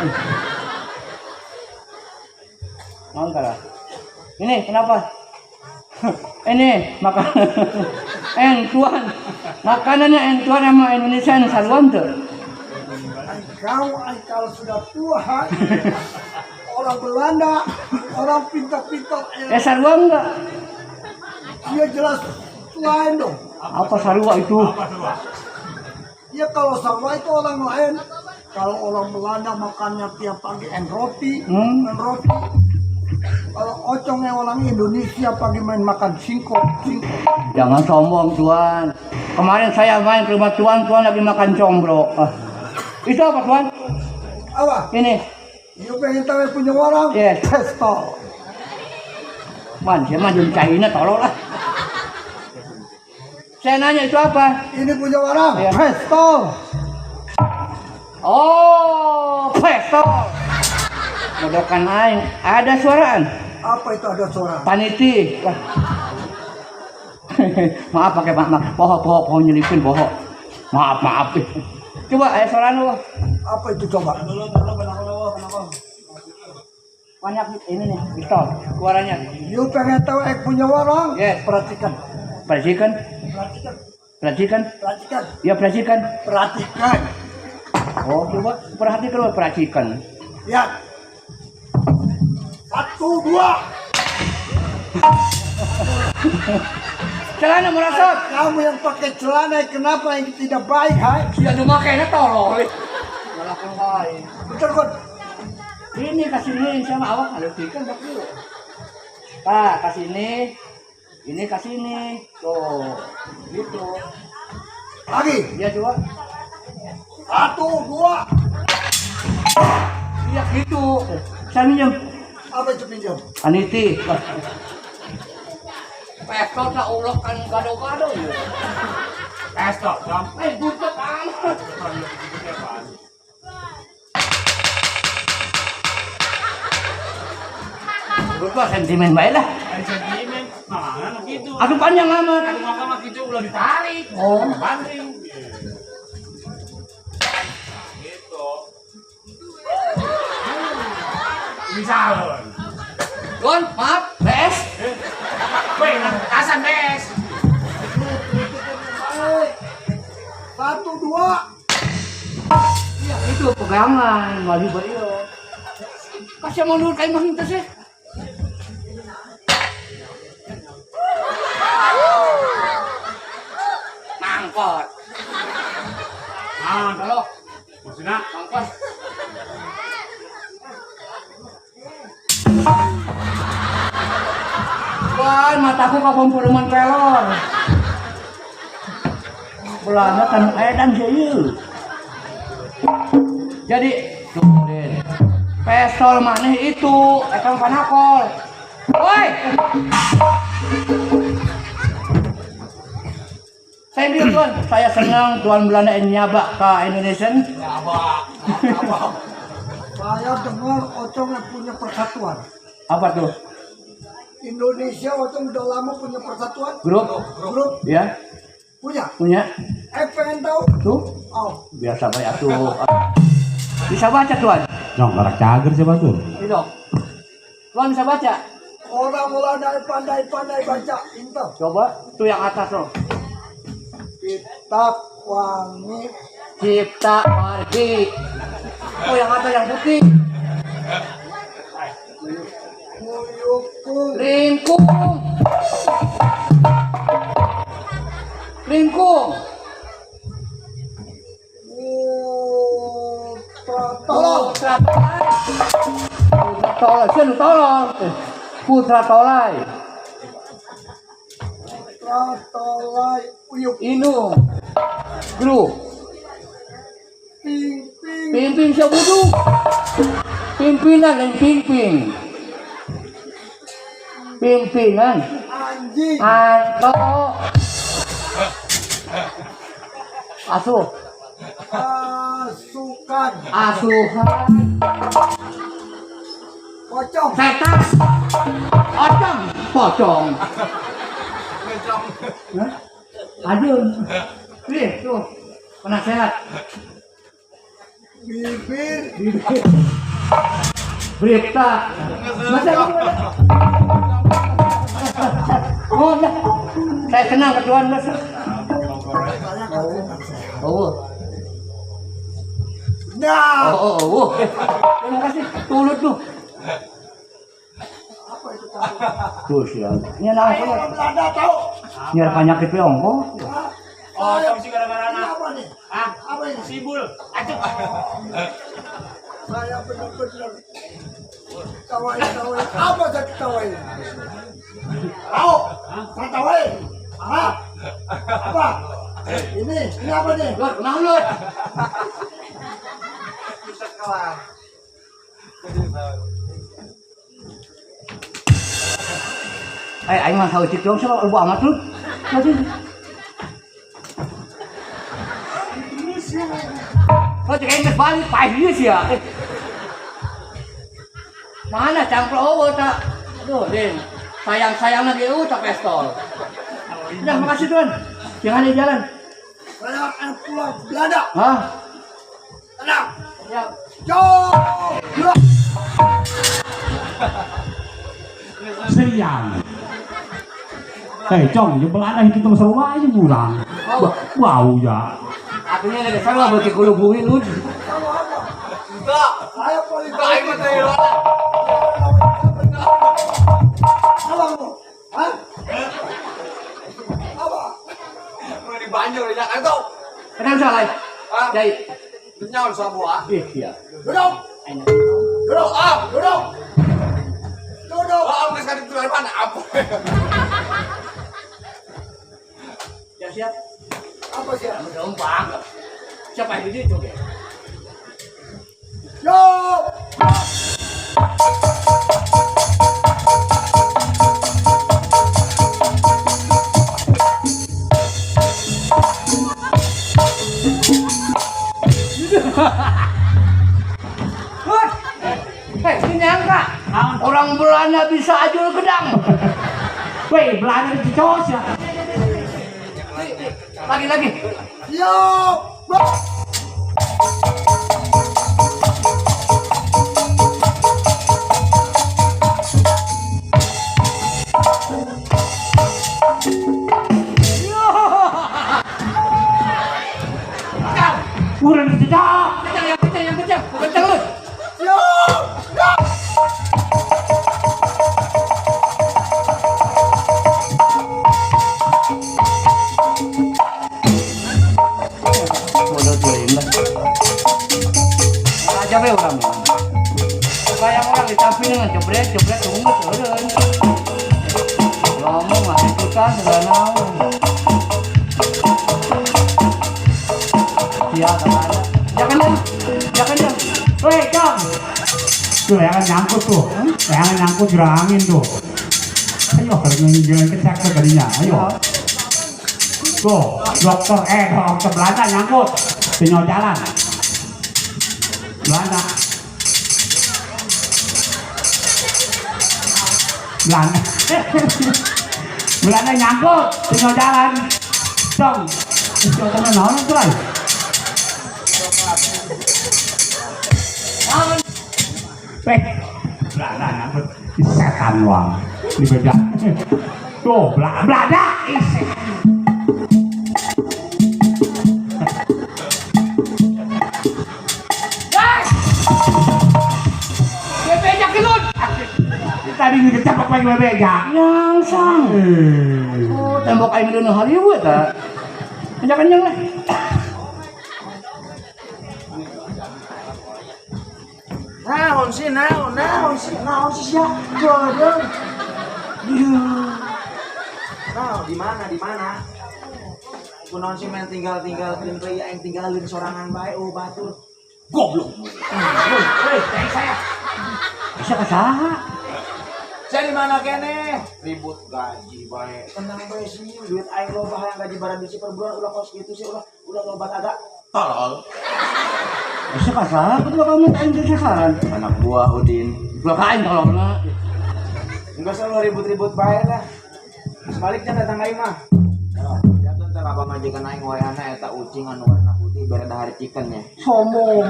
Mangkala. Ini kenapa? Ini makan tuan. Makanannya tuan sama Indonesia yang saluan tuh. Kamu kalau sudah tua, orang Belanda, orang pintar-pintar, Sarwa enggak? dia jelas lain dong. Apa sarwa itu? Ya kalau sarwa itu orang lain. Kalau orang Belanda makannya tiap pagi roti. Kalau ocongnya orang Indonesia pagi main makan singkong. Jangan sombong tuan. Kemarin saya main ke rumah tuan lagi makan combro. Itu apa tuan? Apa? Ini. You pengen tahu yang punya orang? Yes. Pistol. Man, saya mah jadi China tolol lah. Saya nanya itu apa? Ini punya orang? Iya. Pistol. Oh, pistol. Modokan aing, ada suaraan. Apa itu ada suara? Paniti. Maaf pakai maaf. Poho nyelipin poho. Maaf. Coba ayo suara lu. Apa itu coba? Banyak ini nih, pistol. Suaranya. You pengen tahu punya orang? Yes. Perhatikan. Perhatikan. Perhatikan. Perhatikan. Perhatikan. Ya perhatikan. Perhatikan. Oh, coba perhatikan, perhatikan. Lihat. 1, 2. Celana merasot. Kamu yang pakai celana kenapa yang tidak baik, hai? Ya cuma kayaknya tolol. Malah yang baik. Betul kan? Ini kasih ini sama awak harus ikan tak dulu. Pak, kasih ini kasih ini. Tuh, gitu. Lagi. Ya coba. 1, 2. Iya gitu. Saya minjem. Apa itu pinjam? Aniti. Pestol tak ulok kan gado-gado ya. Pestol, Jam. Butuh amat. Butuh sentimen baik lah. Sentimen, mana gitu. Aduh panjang amat. Aku makan gitu udah ditarik. Oh. Banding. Gitu. Misalnya. Gon, maaf, bes. Weh, kasan bes. 1, 2. Iya, itu pegangan, wali beliau. Kasih mundur kayak mah itu sih. Mangkot. Ah, Halo, maksudnya mangkot. Wah, mataku kapan perumahan pelor. Belanda kan edan sih. Jadi, kemudian pistol maneh itu, ekang panakol. Woi. Saya bilang tuan, saya senang tuan Belanda ini nyabak ke Indonesia. Saya dengar Ocong yang punya persatuan. Apa tuh? Indonesia Ocong udah lama punya persatuan. Grup? Grup Ya, punya. punya. Pengen tahu? Tuh, Oh, biasa banyak tuh. Bisa baca tuan? Jong, garak cager siapa tuh? Itu. Tuan bisa baca? orang-orang dari pandai-pandai baca intel. Coba, tuh yang atas loh. Kitab wangi Cipta Wargi. Oh, yang atas yang putih. Muyuku Lingkung. Lingkung. Tolong. Putra Tolai. Senu tolong. Putra Tolai. Tolai Uyuk Inung. Grup. Pimpin Pimpin Sebudu. Pimpinan dan pimpin. Pimpinan. Anjing Anto. Asuh. Pasukan Asuhan. Pocong Setan. Ocong. Pocong. Hah? Aduh. Nih, tuh. Penasehat. Bibir Berita. Masa itu ada? Oh, ya. Saya kenal ketuaan Mas. Oh. Nah Oh. Terima kasih. Tulut tuh. Tuh siang. Ini langsung. orang Belanda tahu Nyar penyakit Tiongkok. Oh, tahu sih gara-gara ini anak. apa nih? Ah, Apa ini? sibul. Aduh. Saya benar-benar tawain apa jadi tawain? Tahu? Saya tawain. Apa? Ini apa nih? Lut, kenal Lut. Aing mah tahu cik dong siapa lu amat lu. Lagi. Oh, cik aing balik pagi sih ya. Mana cangklo tak? Aduh, Din. Sayang lagi tak pistol. Udah, makasih Tuan. Jangan di jalan. Saya akan pulang Belanda. Hah? Tenang. Ya. Yo. Siang. Cong, yung belanda itu terus seru aja pulang. Wow ya. Artinya ada sama bagi kulubuhin lu. Enggak. Saya paling baik mati. Abang lu. Hah? Apa? Mau di banjir ya kan tuh. Kenapa salah? Hah? Jadi, Nyawa sama gua. iya. Duduk. Duduk. Duduk. Duduk. Nggak sekali itu dari mana? Apa? Siap. Apa sih? Gampang. Siapa yang di situ? Yo. Ini nyangka orang Belanda bisa ajul gedang. Weh, belanda itu cowok ya. Lagi. Yo. Udah dicecak. Kencang lu. Yo. Bodoh tuh lah. Aja be orang. Kayak orang ditampilin dengan jebret tunggu turun. Ngomong masih kita sudah naon. Iya kan. Jangan. Weh, Cong. Tuh, yang nyangkut tuh. Yang nyangkut gerangin tuh. Ayo, kalau ngingin kecak tuh tadinya. Ayo. Tuh, dokter Belanda nyangkut. Tinggal jalan. Belanda. Belanda nyangkut. Tinggal jalan. Cong. Itu temen orang tuh lah. Belanda nyangkut. Setan wang. Di beda. Tuh, Belanda. Tadi dikecapak pakai bebek Nyangsang. Oh, tembok aing dina Hollywood ta. Kencang lah. Naon sih sia. Waduh. Nah, di mana? Kunaon sih men tinggal deui aing tinggalin sorangan bae batur. Goblok. Saya. Bisa kasaha? Saya di mana kene? Ribut gaji bae. Tenang bae sih, duit aing loba hayang gaji barang bisi per bulan ulah kos gitu sih ulah loba agak tolol. Bisa kasaha? Kudu kamu aing desahan. Anak buah Udin. Gua kain tolongna. Enggak selalu ribut-ribut bae lah. Sebaliknya datang aing mah. Jangan teh abang majikan aing wayana eta ucing anu warna putih bere dahar chicken nya. Sombong.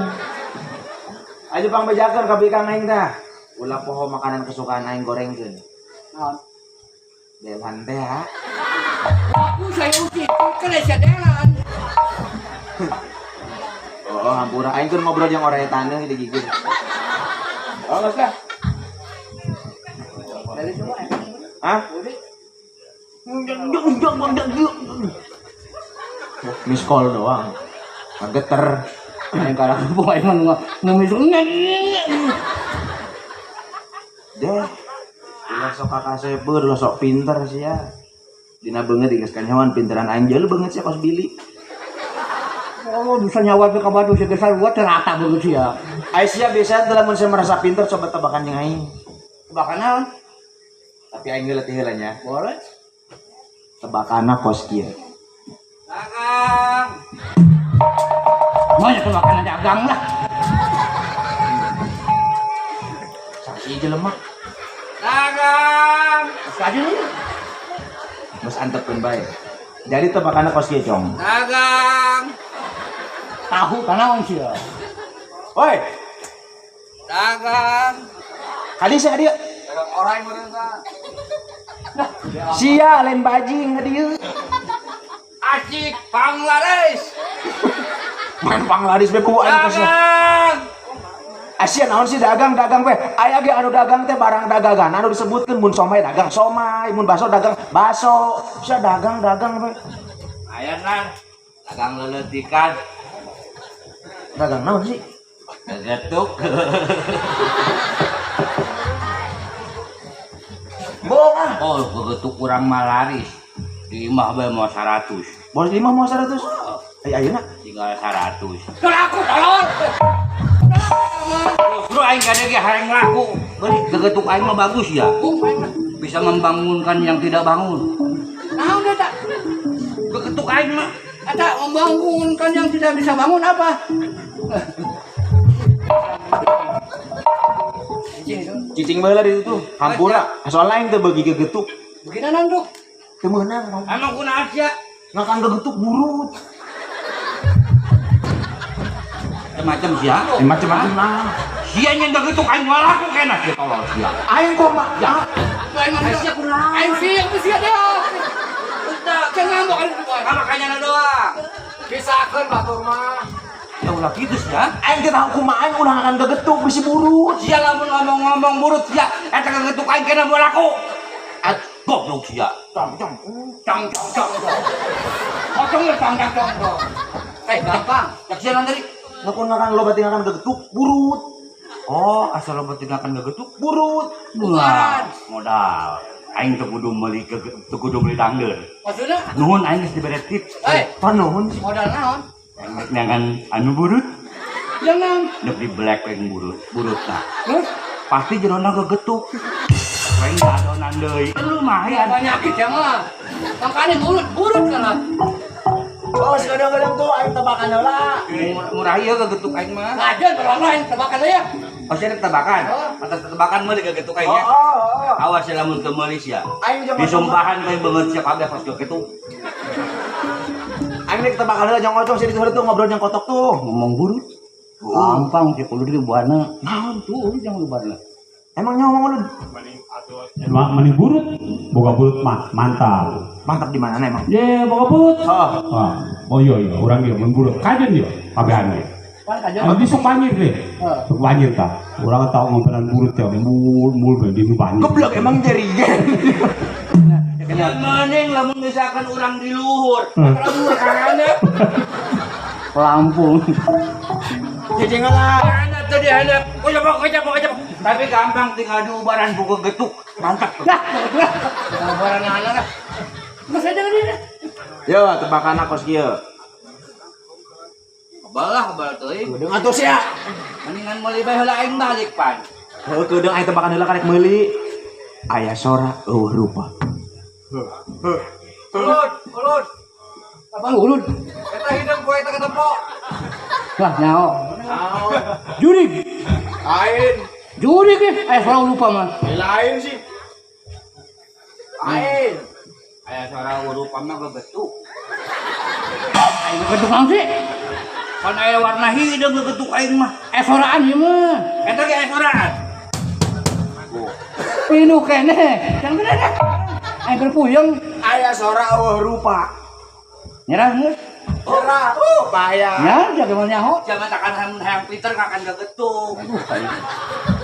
Ayo pang bejakeun ka bikang aing tah. Ulah poho makanan kesukaan aing gorengkeun. Naon? Dewan teh ha. Aku saya uci, kena sadelan. Oh, hampura aing keur ngobrol jeung orang etan deui digigir. Oh, geus lah. Dari semua ya. Hah? Miss call doang. Geter. Aing karang poe mah ngemis. Deh. Ulah sok kakasebeur, ulah sok pinter sih ya. Dina beungeut geus kanyawan pinteran aing jeuh beungeut sia kos bili. Oh, bisa nyawa ke kabadu sih geus buat terata beungeut sia. Ai sia biasa teh lamun saya merasa pinter coba tebakan jeung aing. Tebakan naon? Tapi aing geus letih heula nya. Boleh. Tebakanna kos kieu. Dagang. Monya tebakan dagang lah. Saksi jelema. Dagang. Saja lu. Geus antepkeun bae. Jadi tebakanna kos kieu, Cong. Dagang. Tahu ka naon sia? Woi. Dagang. Kali sih dia. Dagang orang mereka. Sia lain bajing dia. Asik panglaris. Main panglaris be ku aing kasih. Dagang. Asia naon sih dagang we. Aya ge anu dagang teh barang dagangan anu disebutkeun mun somai dagang somai, mun baso dagang baso. Sia dagang we. Ayeuna dagang leleutikan. Dagang naon sih? Getuk. Bohong ah. Oh, getuk kurang malaris. Di imah bae mau 100. Bos 5 mau 100. Ayeuna Tinggal 100. Kalau aku tolong. Justru aing gade ge hareng laku. Beuri gegetuk aing mah bagus ya. Bisa membangunkan yang tidak bangun. Nah, udah tak. Gegetuk aing mah Ada membangunkan yang tidak bisa bangun apa? cicing baheula di itu. Hampura. Soal lain teh bagi gegetuk. Begini nanduk. Teu meunang. emang kuna aja. Ngakan gegetuk burut. Macam sia. Macam-macam nah. Sia nya gegetuk aing mah laku kena sia tolol sia. Aing kok mah. Ya. Aing kurang. Aing siap dia. Jangan ngambek kali itu. Makanya doang. Bisakeun batur mah. Ya ulah kitu sia. Aing teh tahu kumaha aing ulah ngakan gegetuk bisi burut. Sia lamun ngomong-ngomong burut sia, eta gegetuk aing kena moal laku. Goblok sia. Cong. Cong. Kocong ya cong. Gampang. Cak sia nanti. Ngakon ngakan lo berarti ngakan gegetuk burut. Oh, asal lo tindakan gegetuk Burut. Wah, modal. Aing teu kudu meuli teu kudu meuli tangdeun. Maksudnya? Nuhun aing geus dibere tips. Panuhun sih. Modal naon? Aing rek nyangan anu burut, Jangan. neuk di blackpink burutna. Terus? Pasti jerona gegetuk. Aing adonan deui. Lumayan. Penyakit ya mah. Makanya burut kan. Bos kadang-kadang tuh aing tebakan heula. Murah ieu gegetuk aing mah. Ngajen kalau lain tebakan ya. Pasti ada tebakan. Mata tebakan meuli gegetuk aing ya. Awas ya lamun teu meuli sia. Aing jeung Disumpahan kayak banget sia kabeh pas gegetuk. aing rek tebakan heula jeung ocong sih di tuh ngobrol jeung kotok tuh. Ngomong burut. Gampang sih kudu ribuana. Naon Tuh jangan lupa. Emang nyomong lu Mending burut, boga burut mah mantap. mantap di mana emang? Ye, boga burut. Oh, Oh iya, orang dia mun burut. Kajen dia, kabehan dia. Kan kajen. Abdi sok banjir deh. Sok banjir tah. Urang tau ngomperan burut teh mul di nu banjir. goblok emang jerigen. Yang mending lamun misalkan orang di luhur. Lamun karana Lampung. Cicing lah. Anak tadi anak. Kocok. Tapi gampang tinggal diubaran buku getuk. Mantap. barang anak. Mas ada dia. Yo, tebakan kos kieu. Balah teuing. Kudu atuh sia. Mendingan meuli bae heula aing balik pan. Heuh kudu aing tebakan heula karek meuli. Aya sora eueuh rupa. Ulun. Apa ulun? Eta hideung poe eta ketemu. Wah, nyao. Jurig. Lain. Jurig selalu lupa mah. Lain sih. Lain. Aya suara urup mah gegetuk. Aing ketuk naon sih? Kan aya warna hideung gegetuk aing mah. Soraan ieu mah. Eta ge aya soraan. Pinu kene. Can gede deh. Aing keur puyeng. Aya sora eueuh rupa. Nyerah geus. Ora, bahaya. Ya, jaga mah nyaho. Jangan takan hayang pinter kakan gegetuk.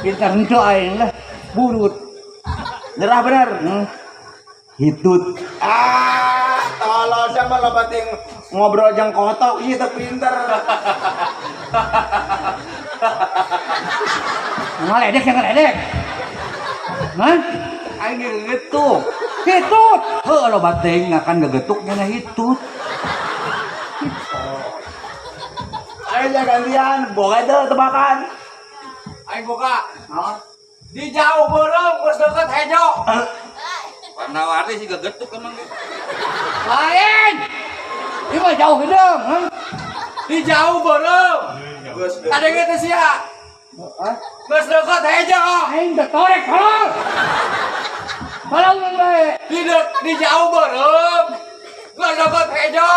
Pintar henteu aing lah. Burut. Nyerah bener. Hitut. Tolong sama lo bating ngobrol jang kotok iya teu pinter. Ngaledek yang ngaledek. Hah? Aing gegetuk. Hitut. Heuh lo bating ngakan gegetuk nya hitut. Ayo gantian, boga teh tebakan. Aing boga. Di jauh beureuh geus deukeut hejo. Warna-warni sih gegetuk emang. Lain. Ieu mah jauh hideung, hah? Di jauh beureuh. Ada gitu sia. Geus deukeut hejo. Aing teh torek halal. Halal bae. Di jauh beureuh. Geus deukeut hejo.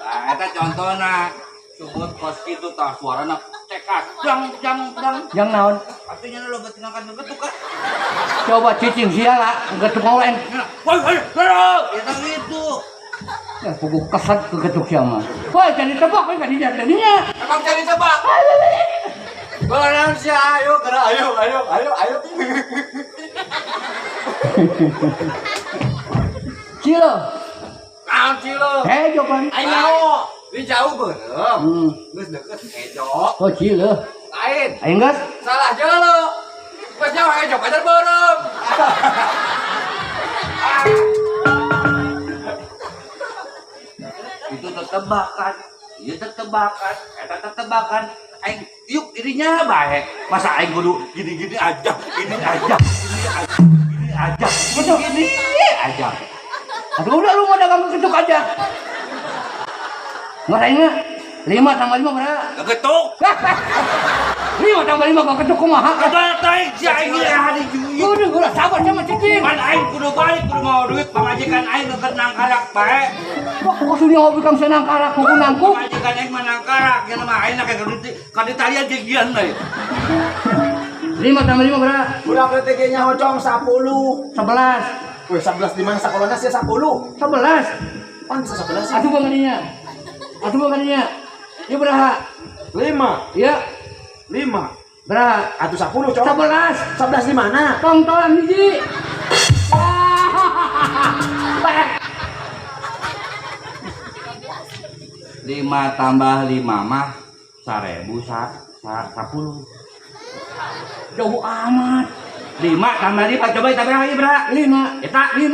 Nah, eta contohna. Sumut kos kitu tah suarana cekas. Jang. Yang naon? Artinya lo betingakan ngegetuk kan? Coba cicing siala, getuk lain. Woi, gerok. Ya tak gitu. Ya, pokok kesat kegetuk siapa? Woi, jadi tebak, woi, jadinya. Emang jadi tebak. Barang sih, ayo, gerak, ayo. Cilo. Naon Cilo? Jawaban. Ayo. Ini jauh belum? Geus deket hejo. Oh, Cilo. Lain. Ayo, guys. Salah jelo. Pas jauh hejo pacar bareng. Itu tetebakan. Iya tetebakan. Eta tetebakan. Aing yuk dirinya baik. Masa aing kudu gini-gini aja, gini aja. Gini aja. Aduh, udah lu mau dagang kegetuk aja. Ngarainnya 5 tambah 5 berapa? Kegetuk. 5 tambah 5 kok kegetuk kumaha? Ada taing si aing ge hari juyuk. Udah sabar sama cicing. Man aing kudu balik kudu mau duit pamajikan aing deket nangkarak bae. Wah, maksudnya hobi kang senang karak kuku nangku. Pamajikan aing mah nangkarak, nya mah aing kayak ka Italia jegian deui. 5 tambah 5 berapa? Budak leutik nya hocong 10. 11. Weh 11 di mana sakolana sih 10. 11. Pan bisa 11 sih. Aduh banganinya. Ini berapa? 5. Iya. 5. Berapa? Atuh 10 cok. 11. 11 di mana? Tong-tongan hiji. 5 tambah 5 mah 1000 10. Jauh amat. 5 tambah 5 coba tambah lagi berapa? 5. Eta 5.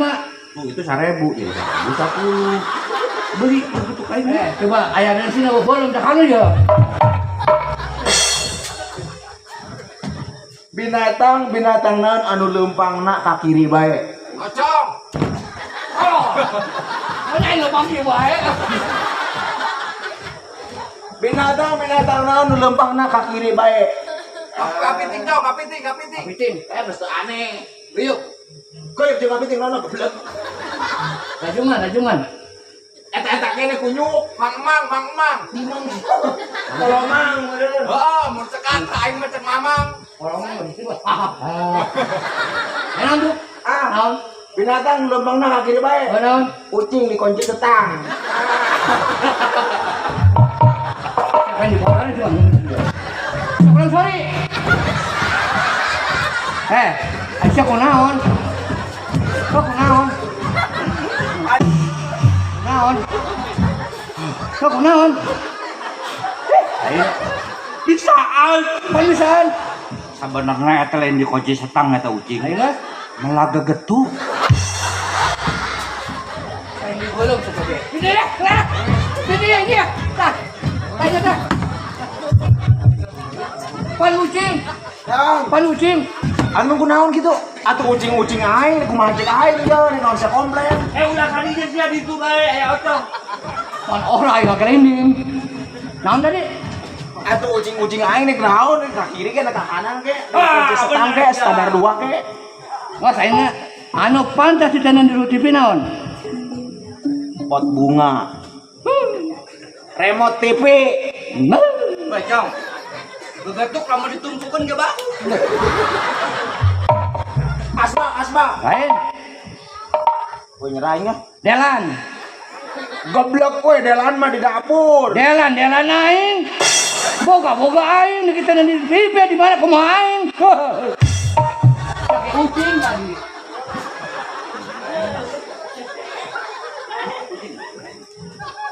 tuh itu 1000 jadi 1010. Beli begitu kayaknya. Coba ayah dari sini bolong dah ya. Binatang naon anu leumpangna ka kiri bae. Kocong. Oh. Mana yang lempang kieu bae? Binatang naon anu leumpangna ka kiri bae. Kapiting dong, kapiting. Bitin, geus teu aneh. Yuk. Koyok jeung kapiting naon goblok. Rajungan. Eta kene kunyuk, mang. Kalau mang bener. Heeh, mun sekat aing mah cek mamang. Orang mah di sini. Enak tuh. Naon? Binatang leumpangna ka kiri bae. Naon? Kucing dikunci tetang. Kan di bawah cuma. Kurang sorry. Aisyah kunaon? Kok kunaon? Bisaan. Sabenerna eta lain dikunci setang eta ucing. Ayo, Malah gegetuk. kain di bolong sebagai. Ini ya. Tah. Tanya dah. Pan ucing. Anu kunaon gitu? Atuh ucing aing kumaha cek aing ya di naon sia komplain. Ulah kadinya sia ditu bae aya ocong. Pan ora ya kerending. Naon tadi? Atuh ucing aing nih naon ka kiri ke ka kanan ke? Kunci setang ke standar 2 ke? Wah, saena anu pantas ditenan di TV naon? Pot bunga. Remote TV. Bacong. Gegetuk lamun ditumpukeun ge bagus. Asma. Lain. Kowe nyerahin ya? Delan. Goblok kowe delan mah di dapur. Delan aing. Boga aing dikitenan di TV di mana kumaha aing? Pakai ucing tadi.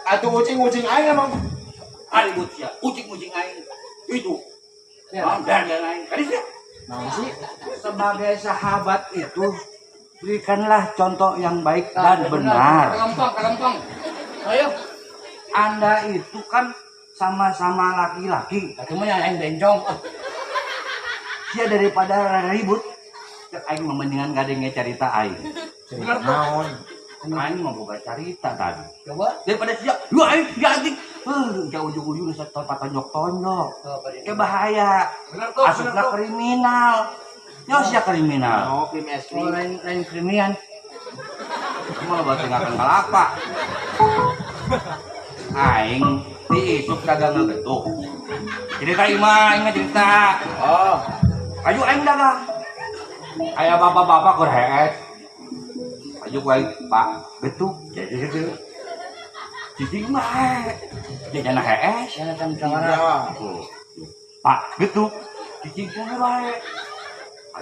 Atuh ucing aing emang Ribut sia, ucing aing. Itu. Dan aing. Kadi sia. naon sih? Sebagai sahabat itu berikanlah contoh yang baik dan benar. Kelempang. Ayo. Anda itu kan sama-sama laki-laki. Cuma yang bencong. Dia daripada ribut, aing mendingan gadengnya cerita aing. Cerita naon? Aing mau boga cerita tadi. Coba. Daripada siap, lu aing anjing. Jauh ujung-ujung tempat tonjok. Ke bahaya. Asupna kriminal. Nyos ya kriminal. Oh, krimis. Lain krimian. Cuma lo batu ngakan kalapa. Aing diisuk kagak ngegetuk. Cerita imah cerita. Oh. Ayo aing dagang. Aya bapak-bapak keur hees. Ayo aing Pak, betul. Jadi gitu. Cicing mah. Jajan hees. Jangan sama Pak, betul. Cicing teh bae.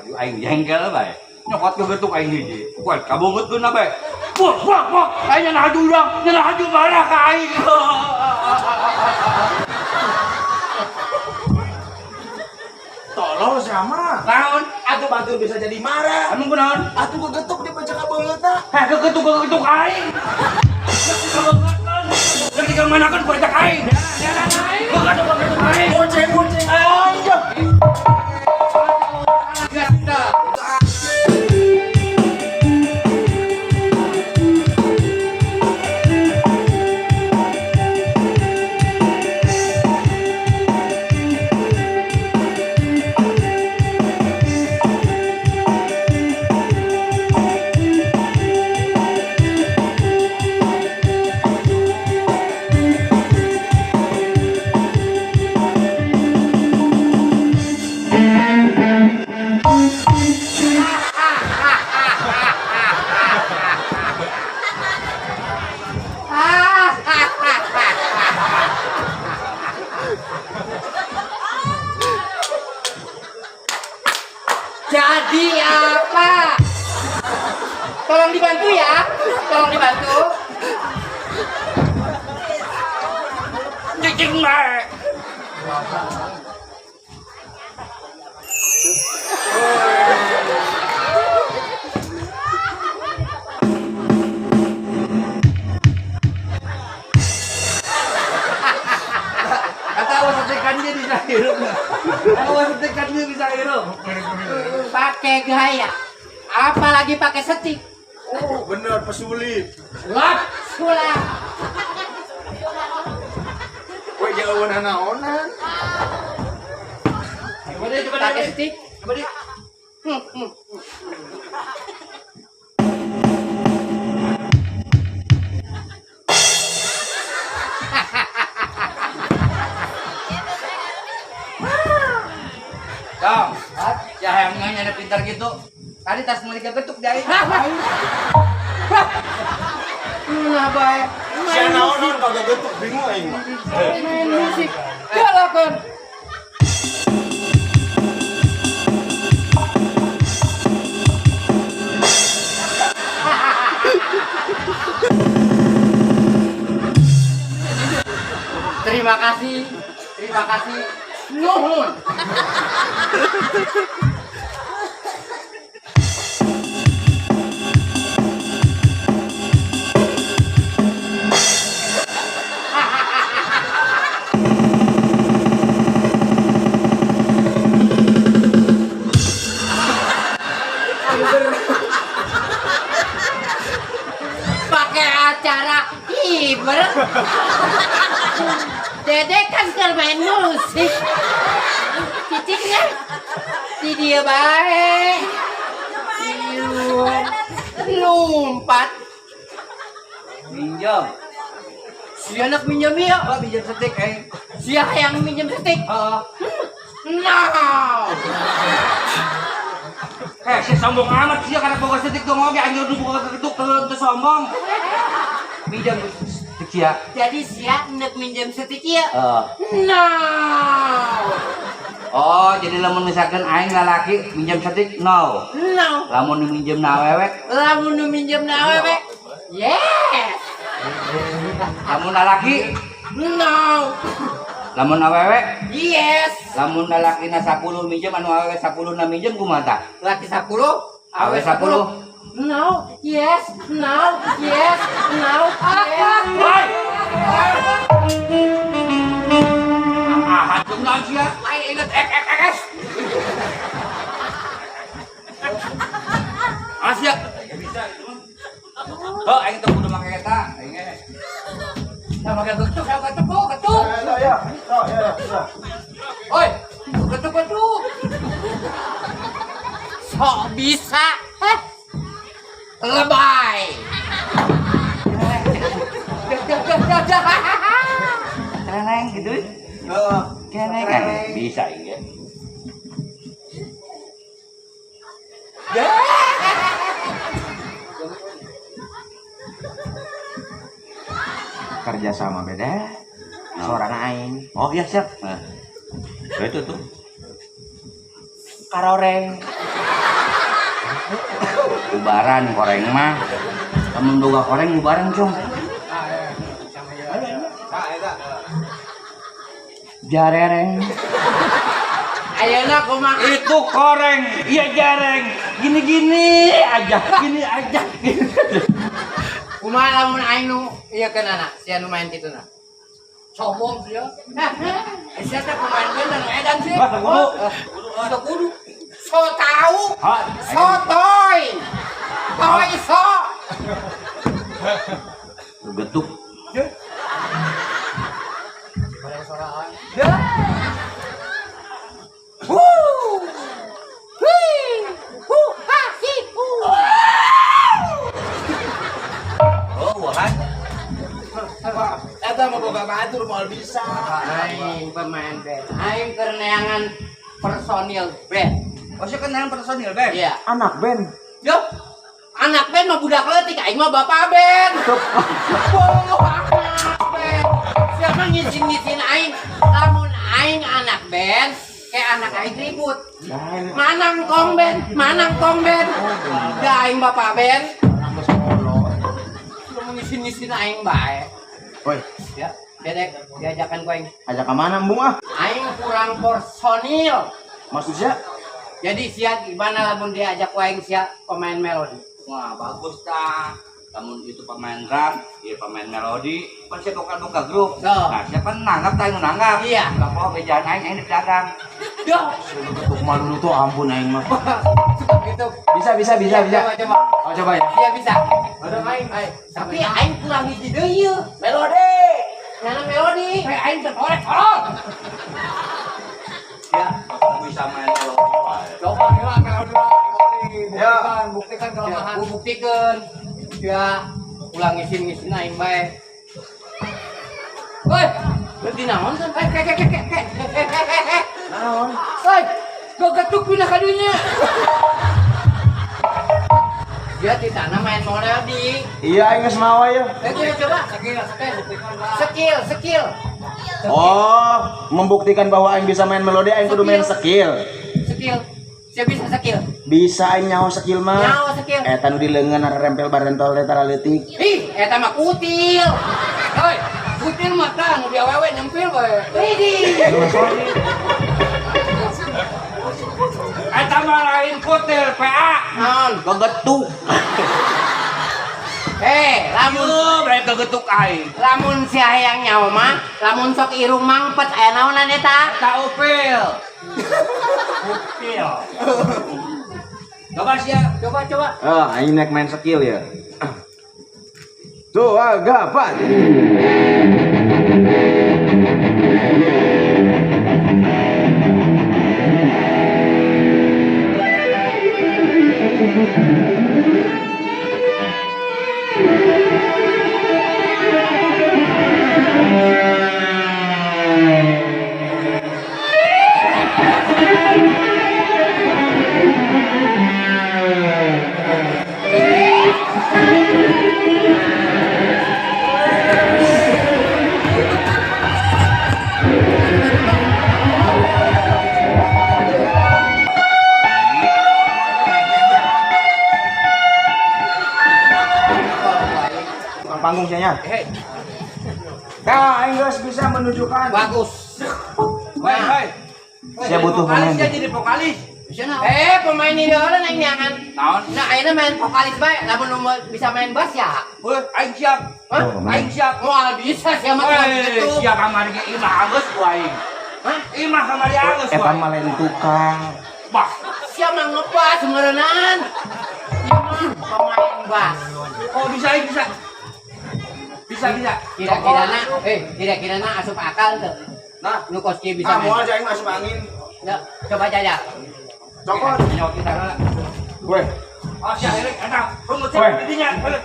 Ayo aing jengkel bae. Nyokot ke getuk aing hiji. Poe kabungeutkeun bae. Wah. Aing nyana haju urang, nyana haju marah ka aing. Tolol sama. Naon? Atuh bantu bisa jadi marah. Anu kunaon? Atuh kegetuk di baca kabeuleuta. Heh, kegetuk aing. Ketika manakeun ku ajak aing. Kegetuk aing. Kucing anjing. Jadi apa? Tolong dibantu ya. Tolong dibantu. Cicing bae. Tekannya bisa hirup nggak? Awas tekannya bisa hirup. Pakai gaya. Apalagi pakai setik. Oh, bener pesulit. Sulap. Weh jauhan naonan. Coba Pakai setik. Coba deh. Dong, ya yang nyana pintar gitu. Tadi tas mereka ketuk jahit. Nah baik. Sia naonan kagak getuk bingung aing mah. Main musik. Galakan. Terima kasih. Nuhun. Pakai acara hiber. Dedek kan keur main musik. Cicingnya si dia baik. Lompat. Minjam. Si anak minjem ya. Oh, minjam setik Si yang minjem setik. Heeh. Nah. Si sombong amat sih karena bawa setik tuh ngoge anjir lu buka ketuk terus sombong. Minjam setik ya. Jadi si anak minjem setik ya. Heeh. Nah. Oh, jadi lamun misalkan aing lalaki minjam setik no. No. Lamun minjem na awewe, Lamun nu minjem na awewe. Yes. lamun lalaki, No. lamun awewe, Yes. lamun lalaki na 10 minjem anu awewe 10 na minjem kumaha tah? Laki 10, Awewe 10. No. Yes. No. Yes. No. Yes. Woi! Hatung naon sia? Aing inget eks. Asia. Bisa itu mah. Oh, aing teh kudu make eta, aing ge. Sama kayak ketuk. Ya. Oi, ketuk. Sok bisa. Lebay. Tenang gitu. Heeh. Kene kan bisa ya. Kerja sama beda. Seorang aing. Oh iya siap. Nah. Itu tuh. Karoreng. Ubaran koreng mah. Kamu boga koreng ubaran cung. Jarereng. Ayeuna kumaha? Itu koreng, iya jareng. Gini-gini aja. Kumaha lamun aing nu ieu keunana? Sia nu main kituna. Sombong sia. Sia teh pemain bener edan sih. Kudu. So tahu. Sotoy. Toy so. Getuk. Eta mau boga batur mau bisa. Aing pemain band. Aing keur neangan personil band. Oh, sih kenal personil, Beb. Iya. Anak band. Yo. Anak band mah budak leutik, aing mah bapak band. Oh, anak band. Siapa ngizin-ngizin aing? Lamun aing anak band, kayak anak aing ribut. Manang kong band. Da aing bapak band. Lu ngizin-ngizin aing bae. Woi, Ya, dedek diajakan ku aing. ajak ke mana Embung ah? Aing kurang personil. Maksudnya? Jadi sia gimana lamun diajak ku aing sia pemain melodi. Wah, bagus tah. Kamu itu pemain drum, ya pemain melodi, kan saya bukan grup. Tuh. Nah, siapa nanggap tah nanggap. Iya. Enggak mau bejaan aing di dagang. Yo. Getuk malu tuh ampun aing mah. Gitu. Bisa. Coba. Oh coba ya. Iya bisa. Ada main, tapi aing kurang hiji deui ieu. Melodi. Nyana melodi. Aing teu korek tolong. Ya, bisa main melodi. Coba heula melodi. Buktikan kelemahan. Ya, buktikan. Ya, ulang ngisin aing bae. Woi, leuti naon kan? Naon? Woi, gogetuk pindah ka dinya. Dia di tanah main melodi. Iya aing geus mawa ya. Coba. Skill. Oh, membuktikan bahwa aing bisa main melodi aing kudu main skill. Saya bisa skill. Bisa aing nyaho skill mah. Nyaho skill. Eta nu di leungeun ada rempel barentol teh tara leutik. Ih, eta mah kutil. Hoi, kutil mah tah nu di awewe nyempil bae. Widih. Eta mah lain kutil PA. Naon? Gegetuk. Lamun Brek kegetuk aing. lamun si hayang nyaho mah, lamun sok irung mangpet aya naonan eta? Eta upil. Coba sia. Coba. Ah, aing naik main skill ya. Tuh, agapan. Panggung sianya. Nah, aing geus bisa menunjukkan. Bagus. Hei. Saya butuh pemain. Dia jadi vokalis. Pemain ini orang yang nyangan. Naon? Nah, akhirnya main vokalis baik. Lamun bisa main bass ya. Weh, aing siap. Hah? Aing siap. Moal bisa siapa tuh? Weh, siap kamari ge imah geus ku aing. Hah? Imah kamari geus ku Eta aing. mah lain tukang. Bah, Siapa ngepas merenan? Pemain bass. oh bisa. Kira-kira asup akal tuh. Nah, Nu koski bisa main. aja aing masuk angin. Ya, coba aja. Cokot. Nyawa kita. Weh, Oh, siap, Erik, enak. Rumus Weh. jadinya. Balik.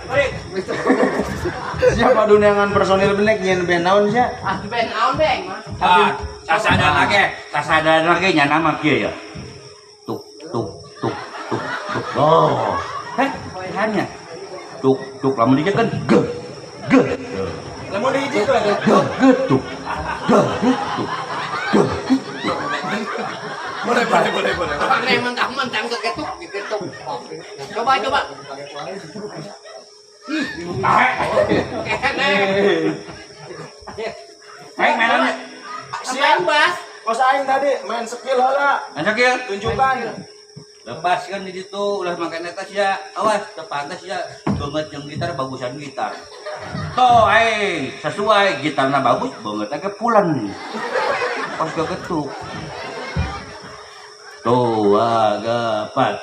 Siapa dunyangan personil benek nyen band naon sia? Ah, di band naon, Beng? Ah, sasadar lagi nya nama kieu ya. Tuk tuk tuk tuk tuk. Oh. Hanya tuk lamun dijekeun ge ge. Lamun hiji tuh. Ge tuk. Ge. Boleh. Pakai mentang-mentang keketuk. Coba. Mainannya. Siang, Bas. Kos aing tadi main skill heula. Ada kieu. Tunjukkan. Lepas kan di situ ulah makan netas ya. Awas tepantas ya. Banget yang gitar bagusan gitar. Toh, sesuai gitarnya bagus banget agak pulang. Pas keketuk. Tuh, agak pas.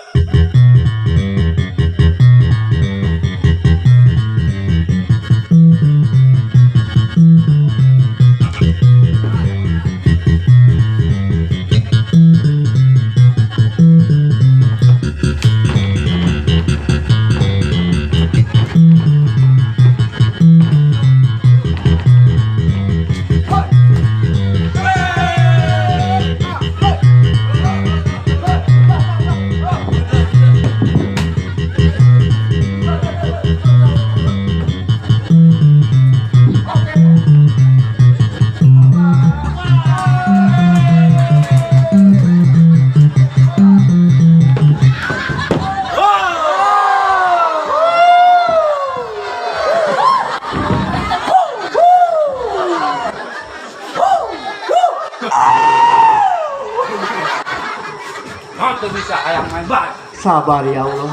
Tuh bisa ayam main bas. Sabar ya Allah.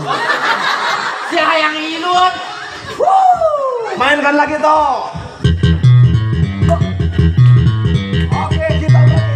Si hayang ilut. Mainkan lagi toh. Oke, kita lagi.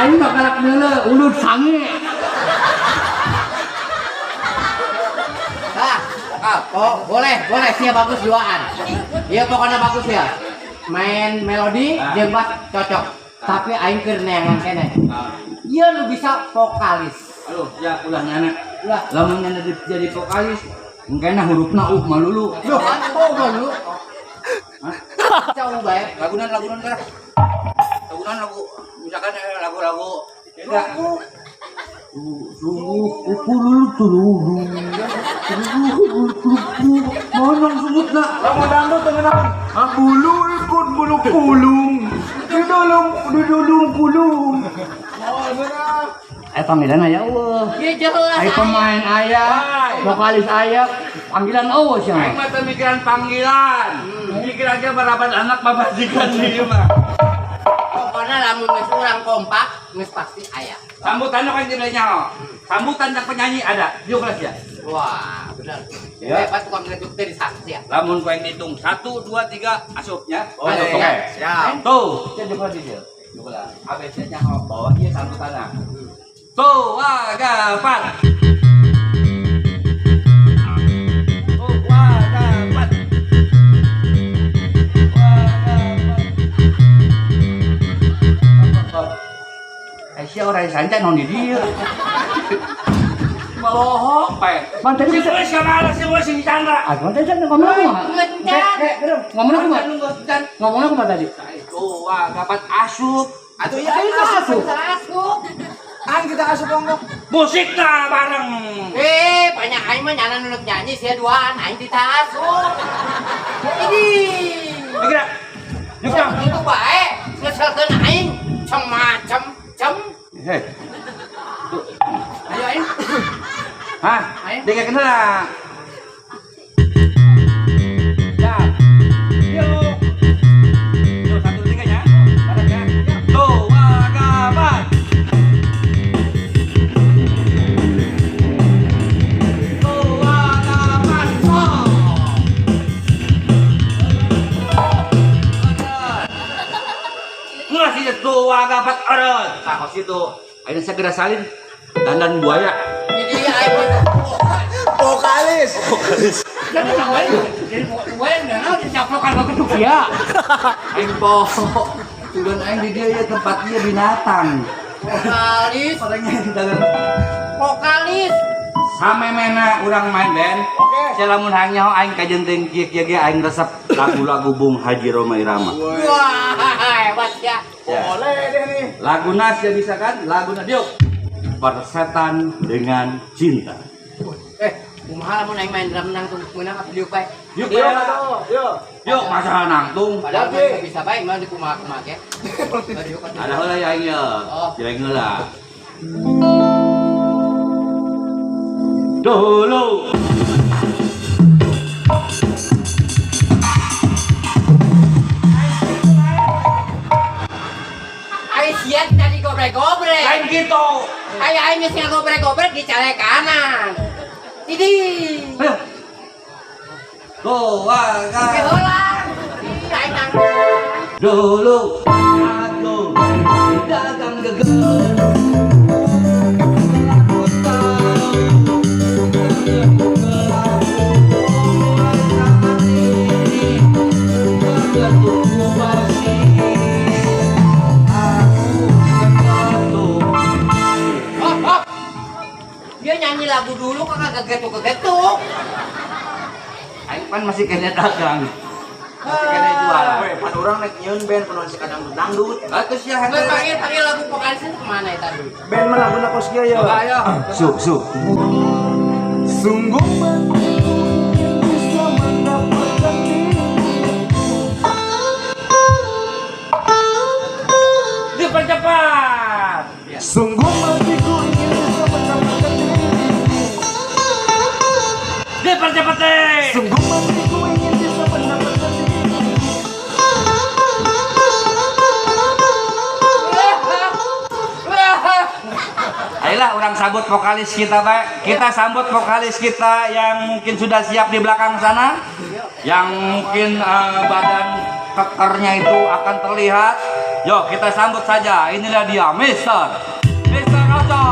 Aing bakalak neule ulut sange. Boleh siap bagus duaan. Iya pokoknya bagus ya. Main melodi jeung bass cocok. Tapi aing keur neangan keneh. Ieu nu bisa vokalis. Aduh, ya ulah nyana. Ulah, Lamun nyana jadi vokalis, mungkin hurufna malulu. duh, dulu. Hah? Jauh bae. Lagunan kah? Lagunan lagu misalkan lagu-lagu monong sumutna. Lamun dangdut dengan apa? Bulu ikut bulu kulung. Di dalam kulung. Panggilan aya eueuh. Iya jelas. Ai pemain aya, vokalis aya, panggilan eueuh sia. Aing mah teu mikiran panggilan. Mikir aja barapan anak mabajikan ieu mah. Pokoknya lamun geus urang kompak, geus pasti aya. Sambutan kan jadinya. Sambutan yang penyanyi ada. Yuk kelas ya. Wah, bener. Ya. Hebat tukang ngeduk teh di saksi ya. Lamun kau yang hitung 1, 2, 3 asupnya. Oke. Oke. Siap. Tuh, kita coba di dia. Coba. ABC-nya bawah dia sambutannya. Tuh, agapan. Tuh, agapan. Aisyah orang santai non di dia. Malohok, Pak. Mantan Si bisa. Wes kemana si Wes si Chandra? Ah, mantan sana ngomong aku mah. Ngomong aku mah. Ngomong aku mah tadi. Tuh, agapan asup. Atuh ya aing asup. Asup. Aing kita asup dong. Musik nah bareng. Banyak aing mah nyana nunuk nyanyi sia duaan, aing ditasup. Ini. Gerak. Yuk, Kang. Itu bae. Ngeselkeun aing macem-macem. Hei. Ayo aing. Hah? Ayo. Dia kenal lah. Ya. Yuk. Yuk, 1, 3 ya. Bareng ya. Yuk. ngasih tua gapat orang. Sakos itu, akhirnya segera salin dandan buaya. Jadi aing Vokalis. Jadi buaya enggak dicaplokan ke ketuk ya. Aing po. Turun aing di dia ya tempatnya binatang. vokalis. Orangnya di dalam. Vokalis. Samemena urang main band. Oke. Lamun hanya aing kajenting kieu ge aing resep lagu-lagu Bung Haji Roma Irama. Wah, hebat ya. Boleh deh nih. Laguna sih bisa kan? Laguna Diuk. Persetan dengan cinta. Kumaha lamun aing main drum nang tong meunang apa diuk bae. Yuk, yuk, masalah nangtung. Padahal mah bisa bae mah di kumaha-kumaha ge. Ada heula ya aing ya. Jeleng heula. Dulu. Aing siat tadi gobrek-gobrek. Lain gitu. Kayak aing geus ngobrek-gobrek di cale kanan. Ini. Ayo. Tuh, Oke, holang. Aing nang. dulu aku dagang geger. Aku tahu Dia nyanyi lagu dulu kok kagak getuk-getuk. Aing pan masih kena dagang. Masih kena jualan. Weh, pan urang nek nyieun band kunaon si kadang dangdut. Atuh sia Gue henteu. panggil lagu vokalis itu kemana ya tadi? Band mah laguna kos kieu ya. Coba ayo. Su. Sungguh bisa mendapatkan Dipercepat. Sungguh matiku ingin bisa mendapatkan Dipercepat deh. Sungguh matiku ingin bisa mendapatkan Ayolah orang sambut vokalis kita Pak. Kita sambut vokalis kita yang mungkin sudah siap di belakang sana. Yang mungkin badan kekernya itu akan terlihat. Yuk kita sambut saja. Inilah dia Mr. Raja.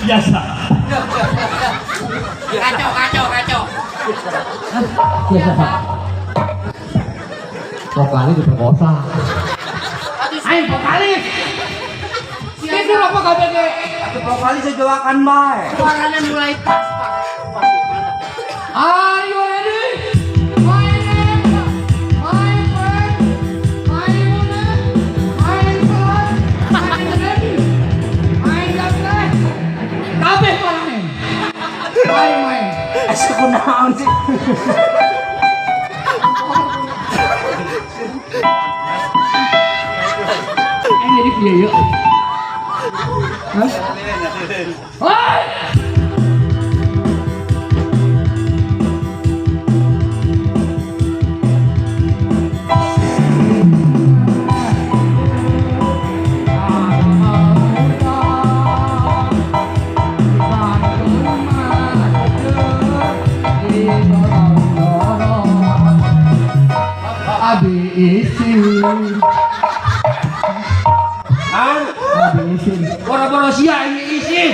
Biasa. Kacau. Biasa. Vokalis diperkosa. Aing vokalis. Itu apa kabeh? Atuh vokalis sejoakan bae. Suaranya mulai pas. Are you ready? Kabeh main. Main. Asa kunaon sih? Ini jadi piye yuk? Hah? Hoi! Abi isin. Abi isin. Boro-boro sia ini izin.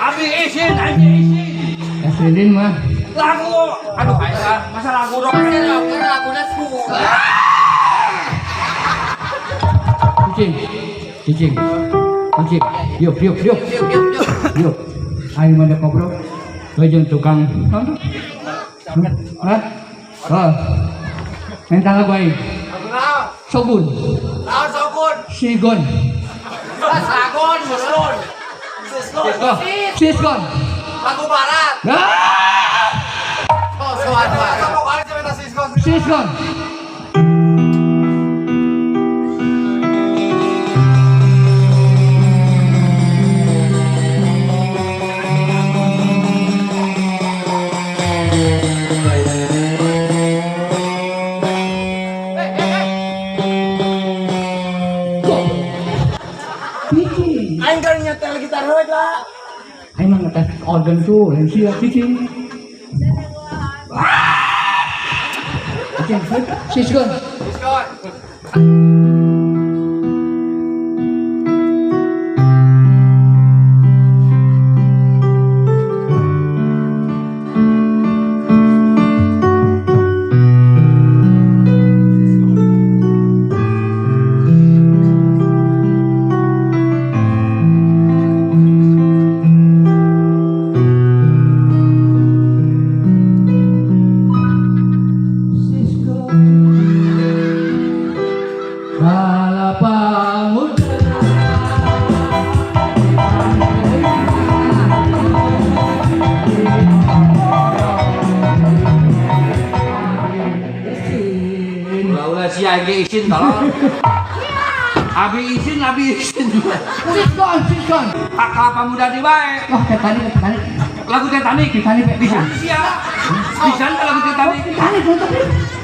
Abi izin, abi izin. Kasilin mah. Lagu. Aduh, ayo masa lagu rock. Lagunya suka. Kucing. Cicing. Yuk. Yuk. Ayo mana kau bro? Jangan tukang. Hah? Oh. Minta lagu aing. Sogun. Naon sokun? Sigon. Sagon, musun. Oh, Siskon. Lagu barat. Ah! Oh, soal barat. Kamu kali cerita Siskon. Siskon. Aing kan nyetel gitar heula lah. Aing mah ngetes organ tuh, lain sia cicing. Siskon. Siskon. Ulah si Agi isin tolong. Abi isin. Siskon. Kelapa muda di bae. Wah, Titanic. Lagu Titanic. Titanic. Bisa sia. Bisa lagu Titanic. Titanic.